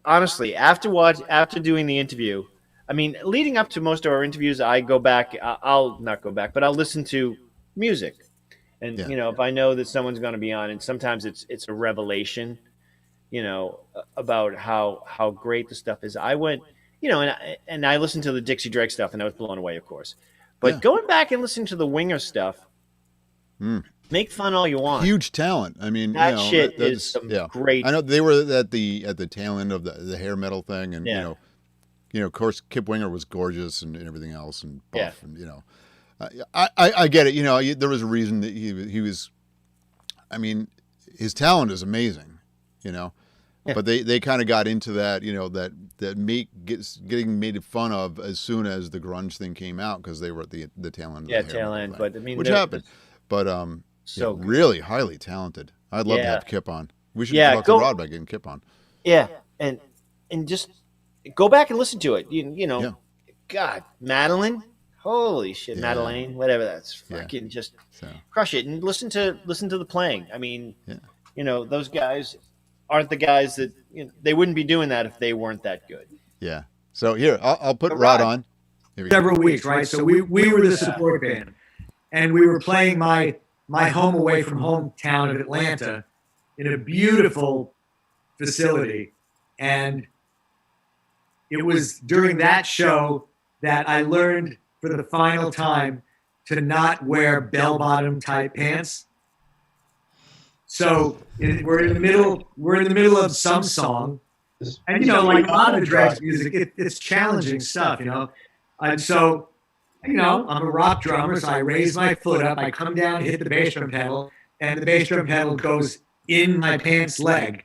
honestly, after doing the interview, I mean, leading up to most of our interviews, I go back. I'll not go back, but I'll listen to music, and Yeah. if I know that someone's going to be on, and sometimes it's a revelation, about how great the stuff is. I went, and I listened to the Dixie Drake stuff, and I was blown away, of course. But Yeah. going back and listening to the Winger stuff, make fun all you want. Huge talent. I mean, That shit is some great. I know they were at the tail end of the hair metal thing, and Yeah. of course, Kip Winger was gorgeous and everything else, and buff, Yeah. and I get it. There was a reason that he was. I mean, his talent is amazing, Yeah. But they kind of got into that, getting made fun of as soon as the grunge thing came out because they were at the tail end. Yeah, of the hair tail metal end. thing, But I mean, which happened. But so really highly talented. I'd love to Yeah. have Kip on. We should Yeah, talk go- to Rod about getting Kip on. yeah, and just go back and listen to it. Yeah. God, Madeline, holy shit, Yeah. Madeleine, whatever that's Yeah. fucking just So crush it and listen to the playing. I mean, Yeah. those guys aren't the guys that they wouldn't be doing that if they weren't that good. yeah. So here, I'll put All Rod right. on. Here we go. Several weeks, right? So we were the support band, and we were playing my home away from hometown of Atlanta in a beautiful facility, and it was during that show that I learned for the final time to not wear bell-bottom type pants. So we're in the middle of some song, and like a lot of the Drags music, it's challenging stuff, and so I'm a rock drummer, so I raise my foot up, I come down, hit the bass drum pedal, and the bass drum pedal goes in my pants leg,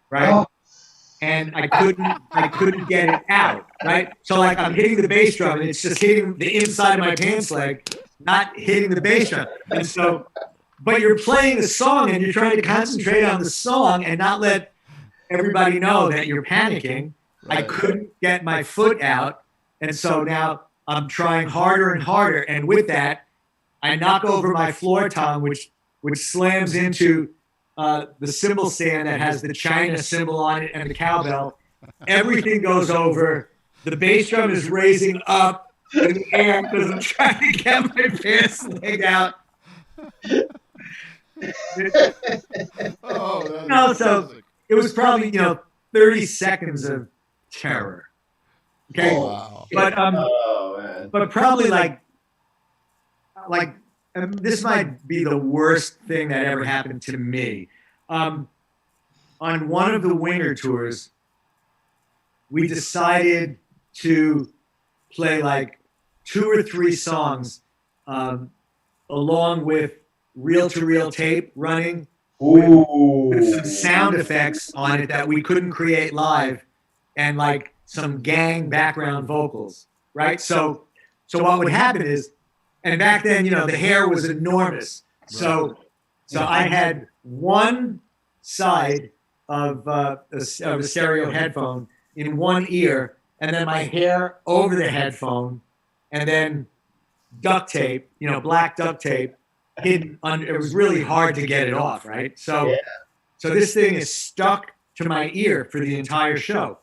right? And I couldn't get it out, right? So like I'm hitting the bass drum and it's just hitting the inside of my pants leg, not hitting the bass drum. And so, but you're playing the song and you're trying to concentrate on the song and not let everybody know that you're panicking. I couldn't get my foot out. And so now I'm trying harder and harder. And with that, I knock over my floor tom, which slams into the cymbal stand that has the China symbol on it and the cowbell. Everything goes over. The bass drum is raising up in the air because I'm trying to get my pants leg out. So it was probably 30 seconds of terror. Okay, Wow. but probably like this might be the worst thing that ever happened to me. On one of the Winger tours, we decided to play like 2 or 3 songs along with reel-to-reel tape running with some sound effects on it that we couldn't create live, and like some gang background vocals, right? So what would happen is, and back then, you know, the hair was enormous. So I had one side of a stereo headphone in one ear, and then my hair over the headphone, and then duct tape, you know, black duct tape hidden under. It was really hard to get it off, right? So this thing is stuck to my ear for the entire show.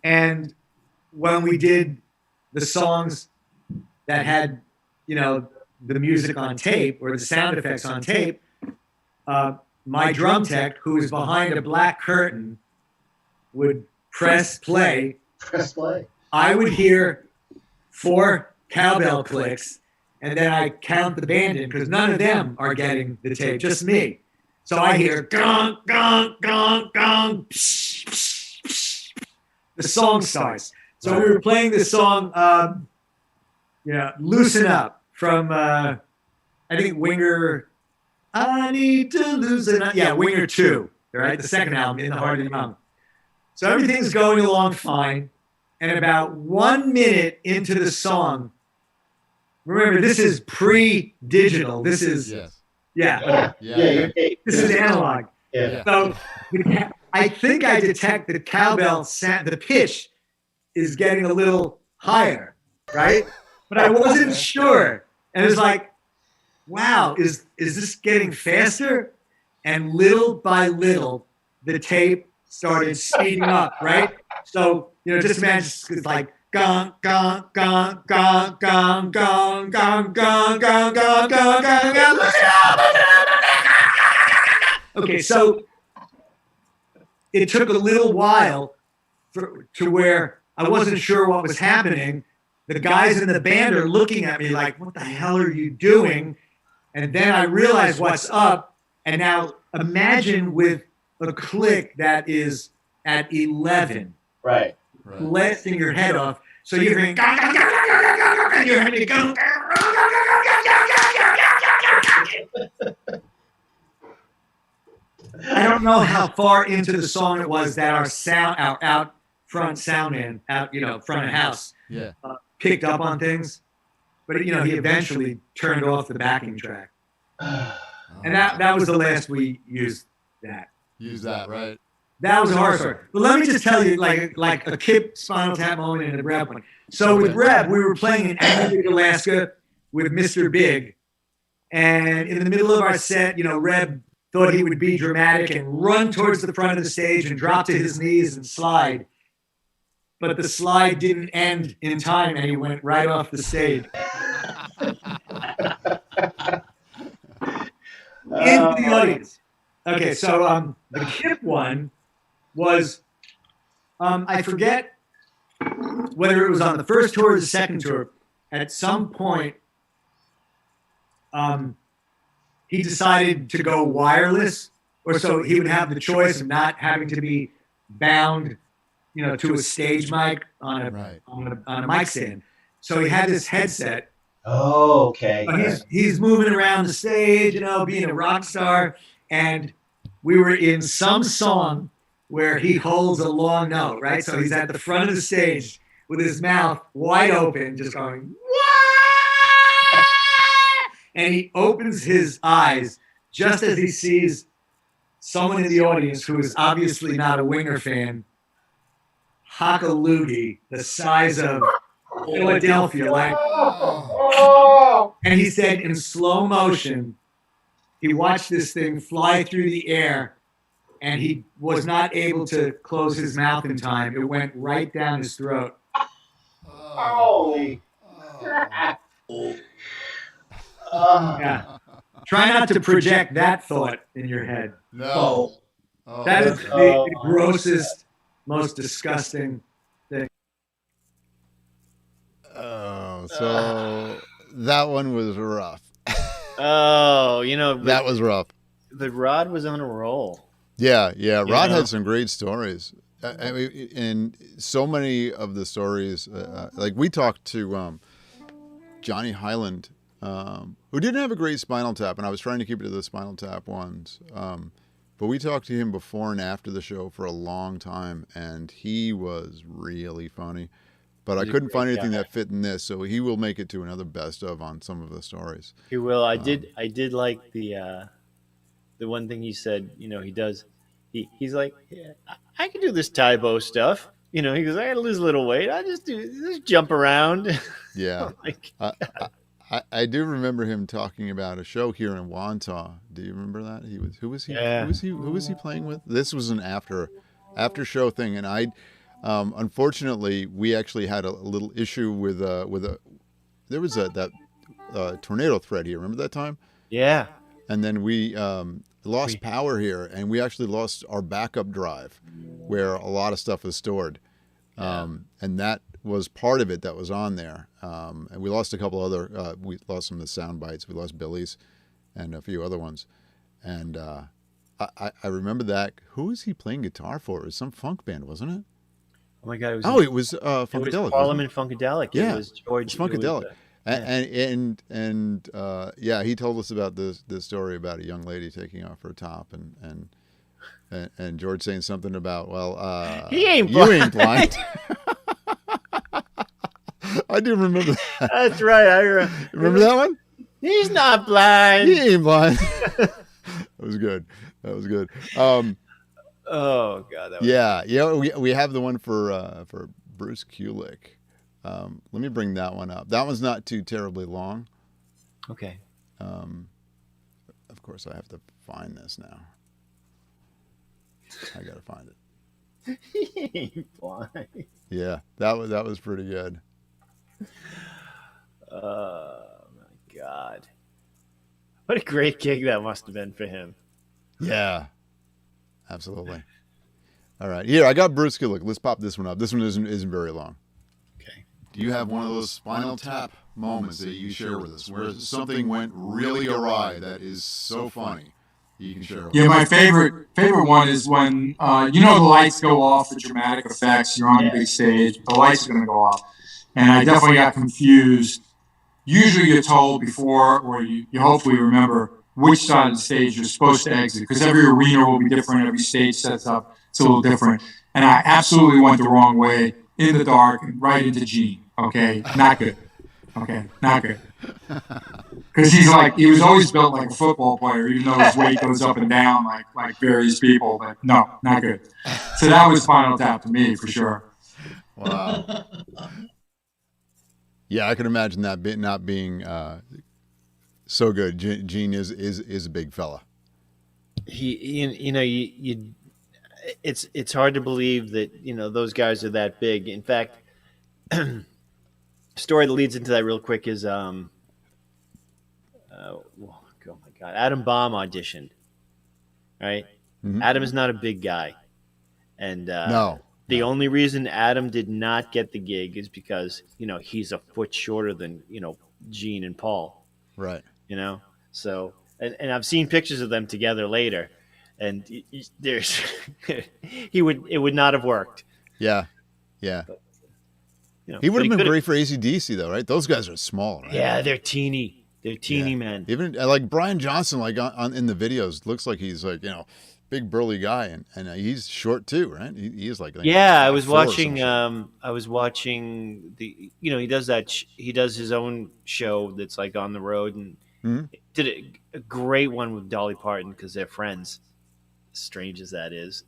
And when we did the songs that had, you know, the music on tape or the sound effects on tape, my drum tech, who was behind a black curtain, would press play. I would hear 4 cowbell clicks, and then I count the band in, because none of them are getting the tape, just me. So I hear gong, gong, gong, gong, psh, psh, psh. The song starts. So we were playing this song, Loosen Up, from, I think, Winger, I Need to Loosen Up. Yeah, Winger 2, right? The second album, In the Heart of the Young. So everything's going along fine. And about 1 minute into the song, remember, this is pre-digital. This is, this is analog. Yeah. So I think I detect the cowbell sound, the pitch is getting a little higher, right? But I wasn't sure. And it was like, wow, is this getting faster? And little by little, the tape started speeding up, right? So, you know, just imagine it's like gong, gong, gong, gong, gong, gong, gong, gong, gong, gong, gong, gong, gong. Okay, so it took a little while to where I wasn't sure what was happening. The guys in the band are looking at me like, what the hell are you doing? And then I realized what's up. And now imagine with a click that is at 11. Right. Blasting your head off. So you're hearing, and you're having to go. I don't know how far into the song it was that our sound, our out front sound man, front of house, picked up on things. But, you know, he eventually turned off the backing track. And that was the last we used that. Use that, right? That was a horror story. But let me just tell you, like a Kip Spinal Tap moment and a Reb one. So with Reb, we were playing in Anchorage, Alaska with Mr. Big. And in the middle of our set, you know, Reb thought he would be dramatic and run towards the front of the stage and drop to his knees and slide. But the slide didn't end in time, and he went right off the stage. Into the audience. Okay, so the Kip one was, I forget whether it was on the first tour or the second tour. At some point, he decided to go wireless, or so he would have the choice of not having to be bound, you know, to a stage mic on a mic stand. So he had this headset. Oh, okay. He's moving around the stage, you know, being a rock star. And we were in some song where he holds a long note, right? So he's at the front of the stage with his mouth wide open, just going, "Wah!" And he opens his eyes just as he sees someone in the audience who is obviously not a Winger fan, hock a loogie the size of Philadelphia, like, and he said in slow motion, he watched this thing fly through the air, and he was not able to close his mouth in time. It went right down his throat. Holy crap. Yeah. Try not to project that thought in your head. No. That is the grossest, most disgusting thing. Oh, so that one was rough. Oh, you know, That was rough. but Rod was on a roll. Yeah. Rod know? had some great stories. I mean, and so many of the stories, like we talked to Johnny Highland, who didn't have a great Spinal Tap, and I was trying to keep it to the Spinal Tap ones. But we talked to him before and after the show for a long time, and he was really funny. But I couldn't find anything that fit in this, so he will make it to another best of on some of the stories. He will. I did like the one thing he said. You know, he does. He's like, yeah, I can do this Taibo stuff. You know, he goes, I got to lose a little weight. I just jump around. Yeah. Like, I do remember him talking about a show here in Wantagh. Do you remember that? Who was he playing with? This was an after show thing, and I unfortunately we actually had a little issue with there was that tornado threat here. Remember that time? yeah. And then we lost power here, and we actually lost our backup drive where a lot of stuff was stored. And that was part of it that was on there. And we lost a couple other, we lost some of the sound bites. We lost Billy's and a few other ones. And I remember that. Who was he playing guitar for? It was some funk band, wasn't it? Oh my God! It was Funkadelic. It was Parliament Funkadelic. Yeah, it was George Funkadelic. It was, And he told us about this story about a young lady taking off her top and George saying something about, well, he ain't you blind. ain't blind. I do remember that. That's right. I Remember that one? He's not blind. He ain't blind. That was good. Oh God. That was Yeah. We have the one for Bruce Kulick. Let me bring that one up. That one's not too terribly long. okay. Of course, I have to find this now. I gotta find it. He ain't blind. Yeah, that was pretty good. Oh my God. What a great gig that must have been for him. Yeah, absolutely. All right, here I got Bruce Kulick. Let's pop this one up. This one isn't very long. Okay. Do you have one of those Spinal Tap moments that you share with us where something went really awry that is so funny? You can share with Yeah, us. my favorite one is when the lights go off, the dramatic effects. You're on a big stage, the lights are going to go off, and I definitely got confused. Usually, you're told before, or you hopefully remember which side of the stage you're supposed to exit, because every arena will be different, every stage sets up, it's a little different. And I absolutely went the wrong way in the dark and right into Gene. Okay, not good. Okay, not good. Because he was always built like a football player, even though his weight goes up and down like various people. But no, not good. So that was Spinal Tap to me for sure. Wow. Yeah, I can imagine that not being so good. Gene is a big fella. It's hard to believe that those guys are that big. In fact, story that leads into that real quick is oh my God, Adam Baum auditioned, right? Mm-hmm. Adam is not a big guy, and No. the only reason Adam did not get the gig is because he's a foot shorter than Gene and Paul, Right. So and I've seen pictures of them together later, and there's it would not have worked. Yeah. Yeah. But, He would but have been could've- great for AC/DC though, right? Those guys are small, right? Yeah, they're teeny. They're teeny men. Even like Brian Johnson, like on in the videos, looks like he's like big burly guy, and he's short too, right? He's like Yeah, I was 4 or some watching. shit. I was watching the. He does that. He does his own show that's like on the road, and Mhm. did a great one with Dolly Parton because they're friends. Strange as that is,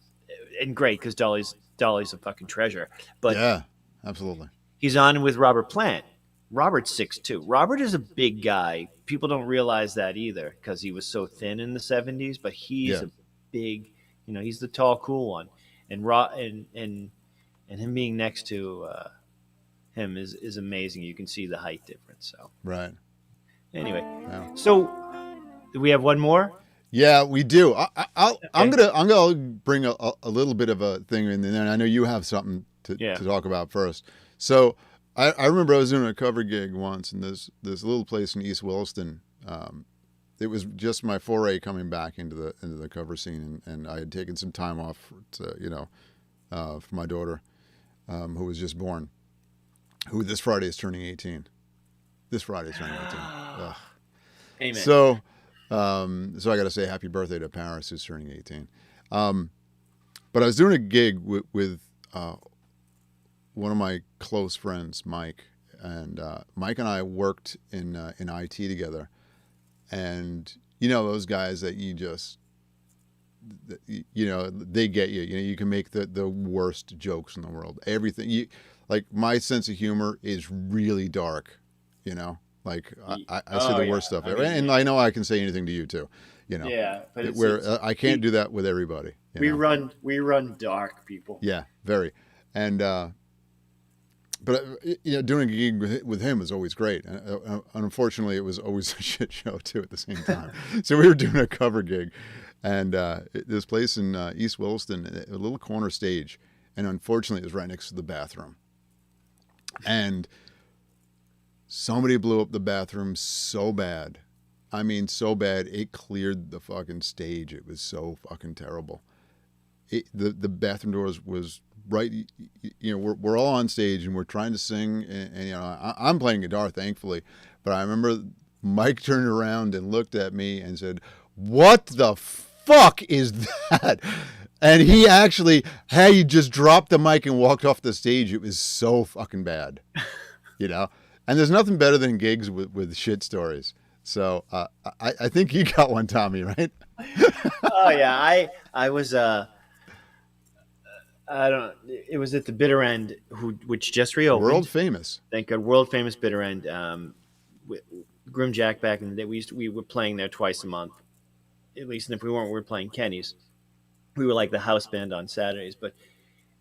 and great because Dolly's a fucking treasure. But Yeah, absolutely. he's on with Robert Plant. Robert's 6'2". Robert is a big guy. People don't realize that either because he was so thin in the 70s. But he's a big, he's the tall, cool one. And and him being next to him is amazing. You can see the height difference. So Right. anyway, Yeah. so do we have one more? Yeah, we do. I'm gonna bring a little bit of a thing in, and I know you have something to talk about first. So I remember I was doing a cover gig once in this little place in East Williston. It was just my foray coming back into the cover scene, and I had taken some time off to for my daughter, who was just born, who this Friday is turning 18. This Friday is turning 18. Ugh. Amen. So I got to say happy birthday to Paris, who's turning 18. But I was doing a gig with one of my close friends, Mike, and Mike and I worked in IT together. And you know those guys that you just, you know, they get you. You know, you can make the worst jokes in the world. Everything like my sense of humor is really dark. You know, like I say the worst stuff ever, and I know I can say anything to you too. You know, yeah, but I can't do that with everybody. We run dark, people. Yeah, very, and but you know, doing a gig with him was always great. And unfortunately, it was always a shit show too at the same time. So we were doing a cover gig, and this place in East Williston, a little corner stage, and unfortunately, it was right next to the bathroom, and somebody blew up the bathroom so bad. I mean, so bad it cleared the fucking stage. It was so fucking terrible. The bathroom doors was right. You know, we're all on stage and we're trying to sing, and you know, I'm playing guitar, thankfully. But I remember Mike turned around and looked at me and said, "What the fuck is that?" And he actually he just dropped the mic and walked off the stage. It was so fucking bad, you know. And there's nothing better than gigs with shit stories. So I think you got one, Tommy, right? Oh yeah, I was I don't. It was at the Bitter End, which just reopened. World famous. Thank God, world famous Bitter End. Grim Jack back in the day, we were playing there twice a month, at least. And if we weren't, we were playing Kenny's. We were like the house band on Saturdays. But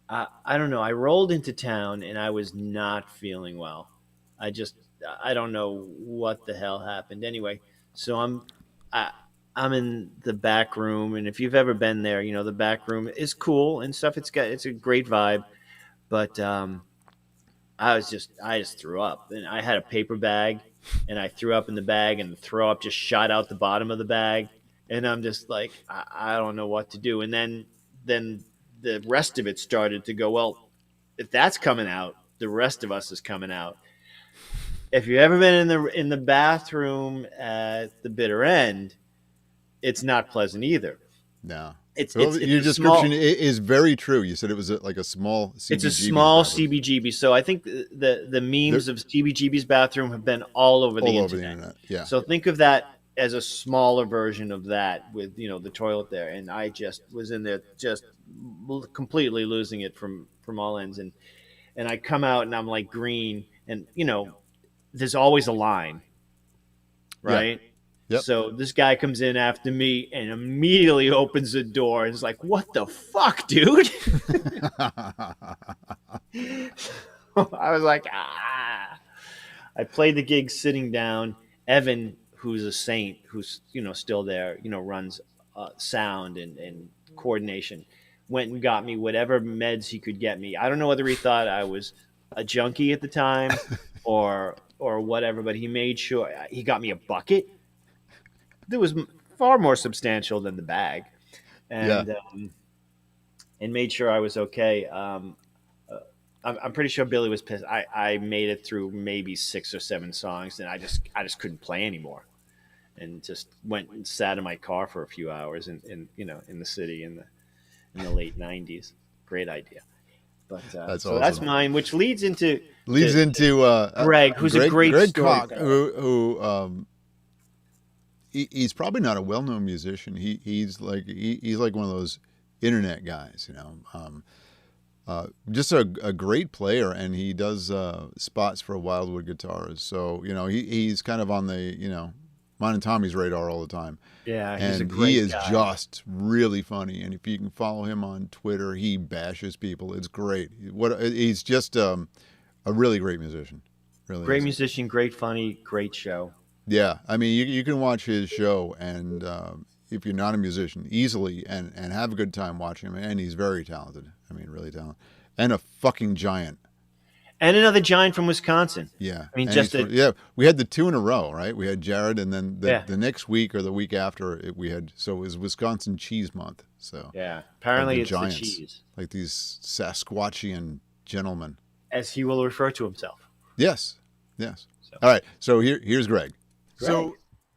I don't know. I rolled into town and I was not feeling well. I don't know what the hell happened. Anyway, so I'm in the back room, and if you've ever been there, you know the back room is cool and stuff. It's a great vibe, but I just threw up, and I had a paper bag, and I threw up in the bag, and the throw up just shot out the bottom of the bag, and I'm just like I don't know what to do, and then the rest of it started to go. Well, if that's coming out, the rest of us is coming out. If you've ever been in the bathroom at the Bitter End, it's not pleasant either. No. It's your description is very true. You said it was like a small CBGB. It's a small CBGB. So I think the memes of CBGB's bathroom have been all over the internet. Yeah. So think of that as a smaller version of that with, you know, the toilet there. And I just was in there just completely losing it from all ends. And I come out and I'm like green, and, you know, there's always a line, right? Yep. So this guy comes in after me and immediately opens the door and is like, "What the fuck, dude?" I was like, ah. I played the gig sitting down. Evan, who's a saint, who's, you know, still there, you know, runs sound and coordination, went and got me whatever meds he could get me. I don't know whether he thought I was a junkie at the time or whatever, but he made sure he got me a bucket that was far more substantial than the bag, and made sure I was okay. I'm pretty sure Billy was pissed. I made it through maybe 6 or 7 songs, and I just couldn't play anymore, and just went and sat in my car for a few hours in you know, in the city in the late 90s. Great idea. But that's so awesome. that's mine, which leads into Greg, who's a great Greg storyteller. Koch, who he's probably not a well-known musician. He's like one of those internet guys, you know. Just a great player, and he does spots for Wildwood Guitars. So, you know, he's kind of on the, you know, mine and Tommy's radar all the time. Yeah, he's a and great he is guy. just really funny. And if you can follow him on Twitter, he bashes people. It's great. He's just a really great musician. Really Great is. musician, great funny, great show. Yeah, I mean, you can watch his show, and if you're not a musician, easily and have a good time watching him. And he's very talented. I mean, really talented, and a fucking giant. And another giant from Wisconsin. Yeah. I mean, And just he's a, yeah, we had the 2 in a row, right? We had Jared, and then Yeah. the next week or the week after we had, so it was Wisconsin Cheese Month. So yeah. Apparently, the it's giants. the cheese, like these Sasquatchian gentlemen. as he will refer to himself. Yes. Yes. So. All right. So here's Greg. So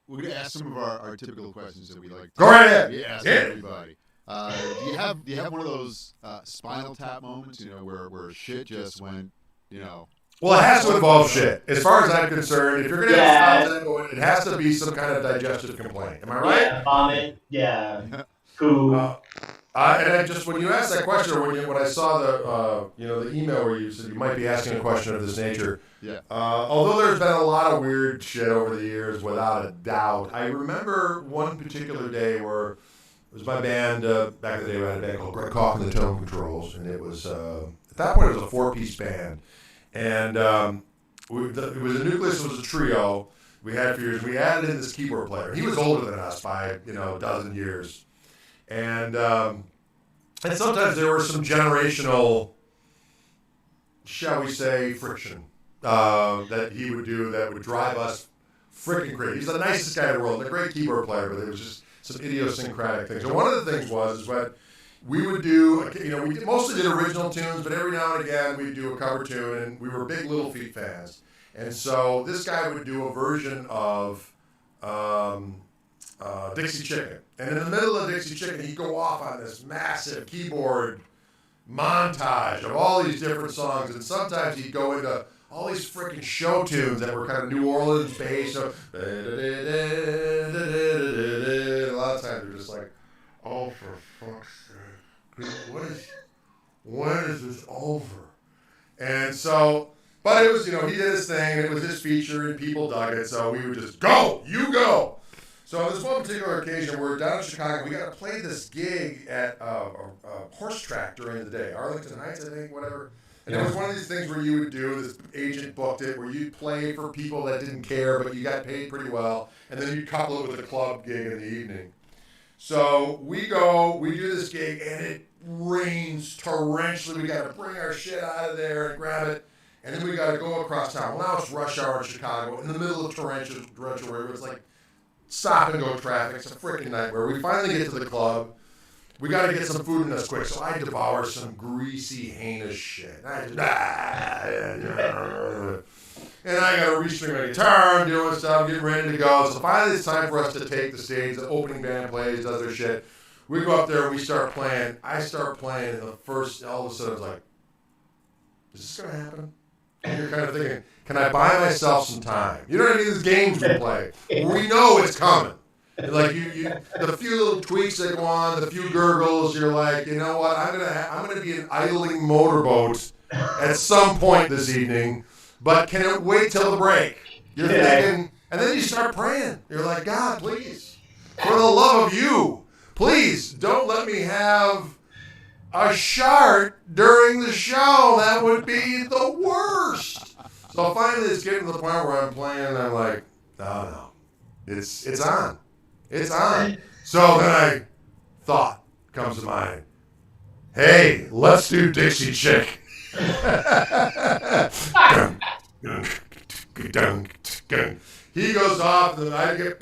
we're going to ask some of our typical questions that we like to Go right ahead. ask Hit it. everybody. Do you have one of those Spinal Tap moments, where shit just went, Well, it has to involve shit. As far as I'm concerned, if you're going to have Spinal Tap going, it has to be some kind of digestive complaint. Am I right? Yeah, vomit. Yeah. Poo. And I just, when you asked that question, or when I saw the email where you said you might be asking a question of this nature, yeah. although there's been a lot of weird shit over the years, without a doubt, I remember one particular day where it was my band, back in the day we had a band called Greg Cough and the Tone Controls, and it was, at that point it was a 4-piece band, and it was a nucleus, it was a trio we had for years. We added in this keyboard player. He was older than us by, a dozen years. And sometimes there were some generational, shall we say, friction that he would do that would drive us freaking crazy. He's the nicest guy in the world, and a great keyboard player, but it was just some idiosyncratic things. And one of the things was what we would do, we mostly did original tunes, but every now and again we'd do a cover tune, and we were big Little Feat fans. And so this guy would do a version of Dixie Chicken. And in the middle of Dixie Chicken, he'd go off on this massive keyboard montage of all these different songs. And sometimes he'd go into all these freaking show tunes that were kind of New Orleans based. So, a lot of times they're just like, oh, for fuck's sake. When is this over? And so, but it was, he did his thing, and it was his feature, and people dug it. So we would just, go, you go. So on this one particular occasion, we're down in Chicago. We got to play this gig at a horse track during the day, Arlington Heights, I think, whatever. And it was one of these things where you would do, this agent booked it, where you'd play for people that didn't care, but you got paid pretty well, and then you'd couple it with a club gig in the evening. So we do this gig, and it rains torrentially. We got to bring our shit out of there and grab it, and then we got to go across town. Well, now it's rush hour in Chicago, in the middle of torrential where it's like stop and go traffic. It's a freaking nightmare. We finally get to the club. We got to get some food in us quick. So I devour some greasy, heinous shit. And I got to restring my guitar. I'm doing stuff, getting ready to go. So finally it's time for us to take the stage. The opening band plays, does their shit. We go up there and we start playing. I start playing, and all of a sudden I was like, is this going to happen? And you're kind of thinking, can I buy myself some time? You know what I mean? These games we play. We know it's coming. And like the few little tweaks that go on, the few gurgles, you're like, you know what? I'm gonna be an idling motorboat at some point this evening. But can it wait till the break? You're thinking, and then you start praying. You're like, God, please, for the love of you, please don't let me have a shart during the show. That would be the worst. So finally it's getting to the point where I'm playing and I'm like, no, it's on. It's on. So then thought comes to mind. Hey, let's do Dixie Chick. He goes off and I get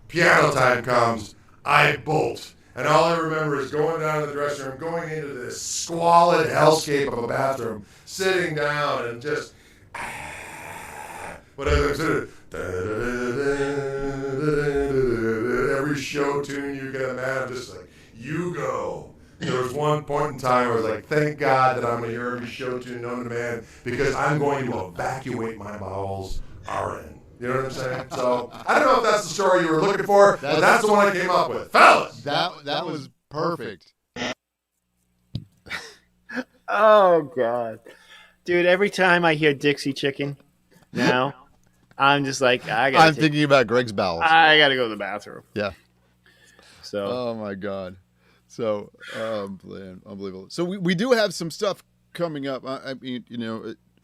piano time comes. I bolt. And all I remember is going down to the dressing room, going into this squalid hellscape of a bathroom, sitting down and just whatever. Every show tune you can imagine, just like, you go. There was one point in time where I was like, thank God that I'm going to hear every show tune known to man, because I'm going to evacuate my bowels RN. You know what I'm saying? So I don't know if that's the story you were looking for, but that's the one I came up with. Fellas! That was perfect. Oh, God. Dude, every time I hear Dixie Chicken now, I'm just like, I'm thinking about Greg's bowels. I got to go to the bathroom. Yeah. So. Oh, my God. So, man, unbelievable. So we do have some stuff coming up. I mean,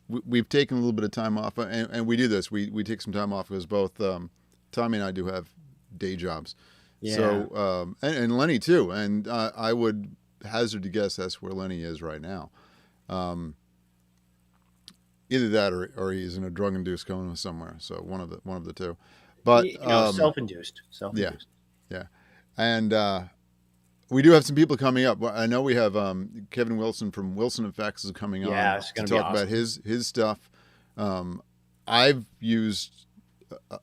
we've taken a little bit of time off, and we do this. We take some time off because both Tommy and I do have day jobs. Yeah. So, and Lenny too. And I would hazard to guess that's where Lenny is right now. Either that or he's in a drug-induced coma somewhere. So one of the two. But self-induced. Yeah, and we do have some people coming up. I know we have Kevin Wilson from Wilson Effects is coming on it's to gonna talk be about his stuff. I've used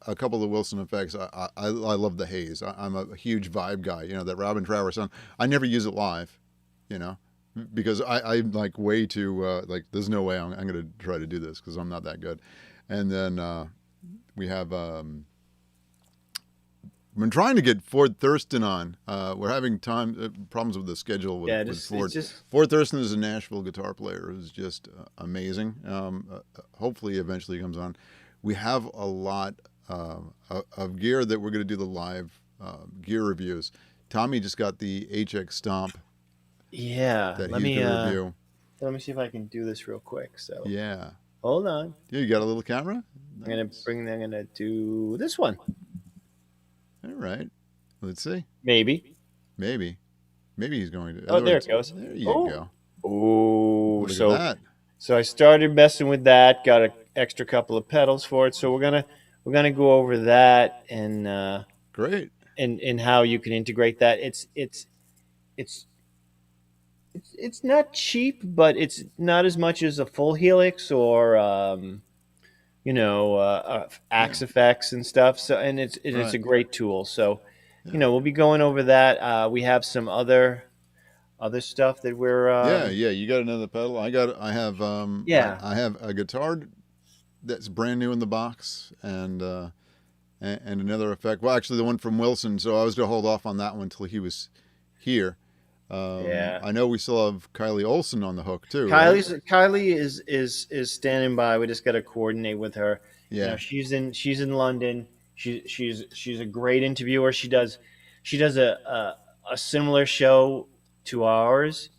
a couple of Wilson Effects. I love the haze. I'm a huge vibe guy. You know, that Robin Trower song. I never use it live, you know, because I'm like way too like there's no way I'm going to try to do this because I'm not that good. And then we have I've been trying to get Ford Thurston on. We're having problems with the schedule with Ford. Ford Thurston is a Nashville guitar player who's just amazing. Hopefully, eventually he comes on. We have a lot of gear that we're going to do the live gear reviews. Tommy just got the HX Stomp. Yeah, that he's going to review. Let me see if I can do this real quick. So yeah, hold on. Yeah, you got a little camera. Nice. I'm gonna do this one. All right. Let's see. Maybe he's going to. Oh, there it goes. There you go. Oh, Look at that. So I started messing with that. Got an extra couple of pedals for it. So we're gonna go over that and great. And how you can integrate that. It's not cheap, but it's not as much as a full Helix or Axe Effects and stuff. So it's a great tool. So we'll be going over that. We have some other stuff that we're You got another pedal. I have I have a guitar that's brand new in the box and another effect. Well, actually the one from Wilson. So I was going to hold off on that one until he was here. I know we still have Kylie Olson on the hook too. Kylie is standing by. We just got to coordinate with her. Yeah, she's in London. She's a great interviewer. She does a similar show to ours.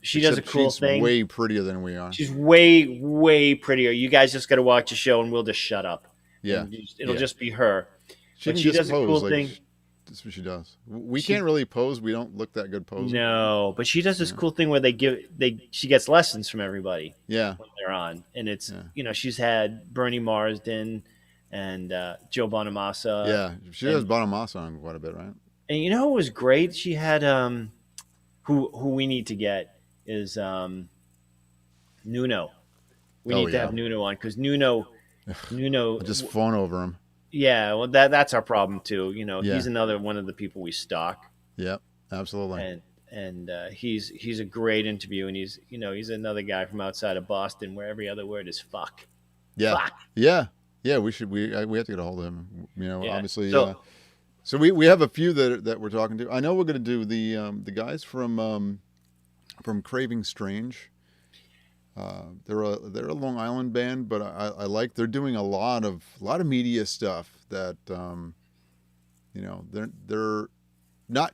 She does a cool thing. She's way prettier than we are. She's way prettier. You guys just got to watch the show and we'll just shut up. Yeah, it'll just be her. She does a cool thing. That's what she does. We can't really pose. We don't look that good posing. No, but she does this cool thing where she gets lessons from everybody. Yeah, when they're on, and it's she's had Bernie Marsden and Joe Bonamassa. Yeah, she has Bonamassa on quite a bit, right? And you know what was great? She had who we need to get is Nuno. We need to have Nuno on because Nuno I'll just phone over him. Yeah, well, that's our problem too. He's another one of the people we stalk. Yep, absolutely. And he's a great interview, and he's another guy from outside of Boston where every other word is fuck. Yeah, fuck. Yeah. We have to get a hold of him. Obviously. So we have a few that we're talking to. I know we're going to do the guys from Craving Strange. They're a Long Island band, but I like they're doing a lot of media stuff that they're not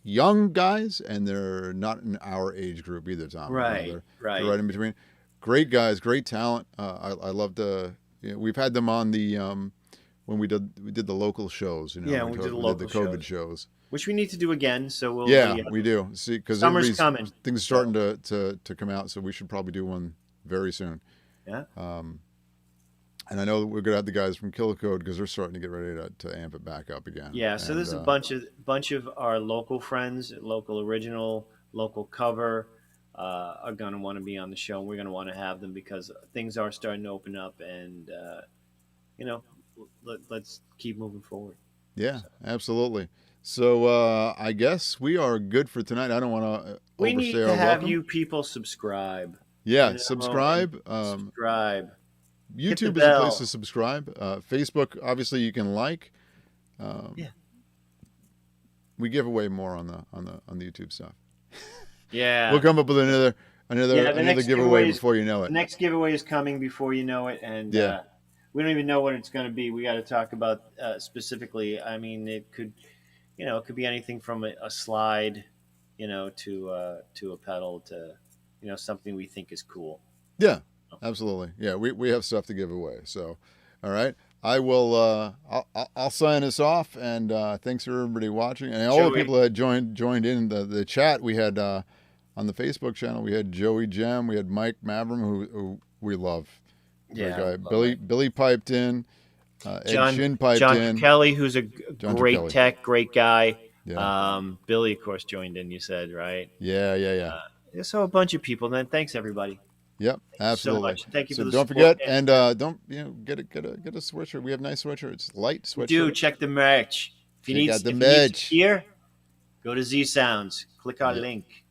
young guys and they're not in our age group either, Tom. Right, they're right in between. Great guys, great talent. I love to. We've had them on the when we did the local shows. We did the COVID shows. Which we need to do again, so we'll. We do. See, because summer's coming. Things are starting to come out, so we should probably do one very soon. Yeah. And I know that we're gonna have the guys from Kill Code because they're starting to get ready to amp it back up again. Yeah. So there's a bunch of our local friends, local original, local cover, are gonna want to be on the show. And we're gonna want to have them because things are starting to open up, and let's keep moving forward. Yeah, absolutely. So I guess we are good for tonight. I don't want to. We need to have you people subscribe. Yeah, subscribe. Subscribe. YouTube is a place to subscribe. Facebook, obviously, you can like. We give away more on the YouTube stuff. Yeah, we'll come up with another giveaway before you know it. The next giveaway is coming before you know it, and we don't even know what it's going to be. We got to talk about specifically. I mean, it could. It could be anything from a slide, to a pedal to, something we think is cool. Yeah, absolutely. Yeah, we have stuff to give away. So, all right. I will. I'll sign us off, and thanks for everybody watching, and all the people that joined in the chat. We had on the Facebook channel. We had Joey Gem. We had Mike Mavram, who we love. Yeah, Billy piped in. Ed Shin piped in. Kelly, who's a great Kelly. tech, great guy. Yeah. Billy, of course, joined in. You said right. Yeah. So a bunch of people. Then thanks everybody. Yep, absolutely. So much. Thank you so for the don't support. forget, and don't get a sweatshirt. We have nice sweatshirts, light sweatshirts. Do check the merch. If you need the merch gear, go to Z Sounds. Click our link.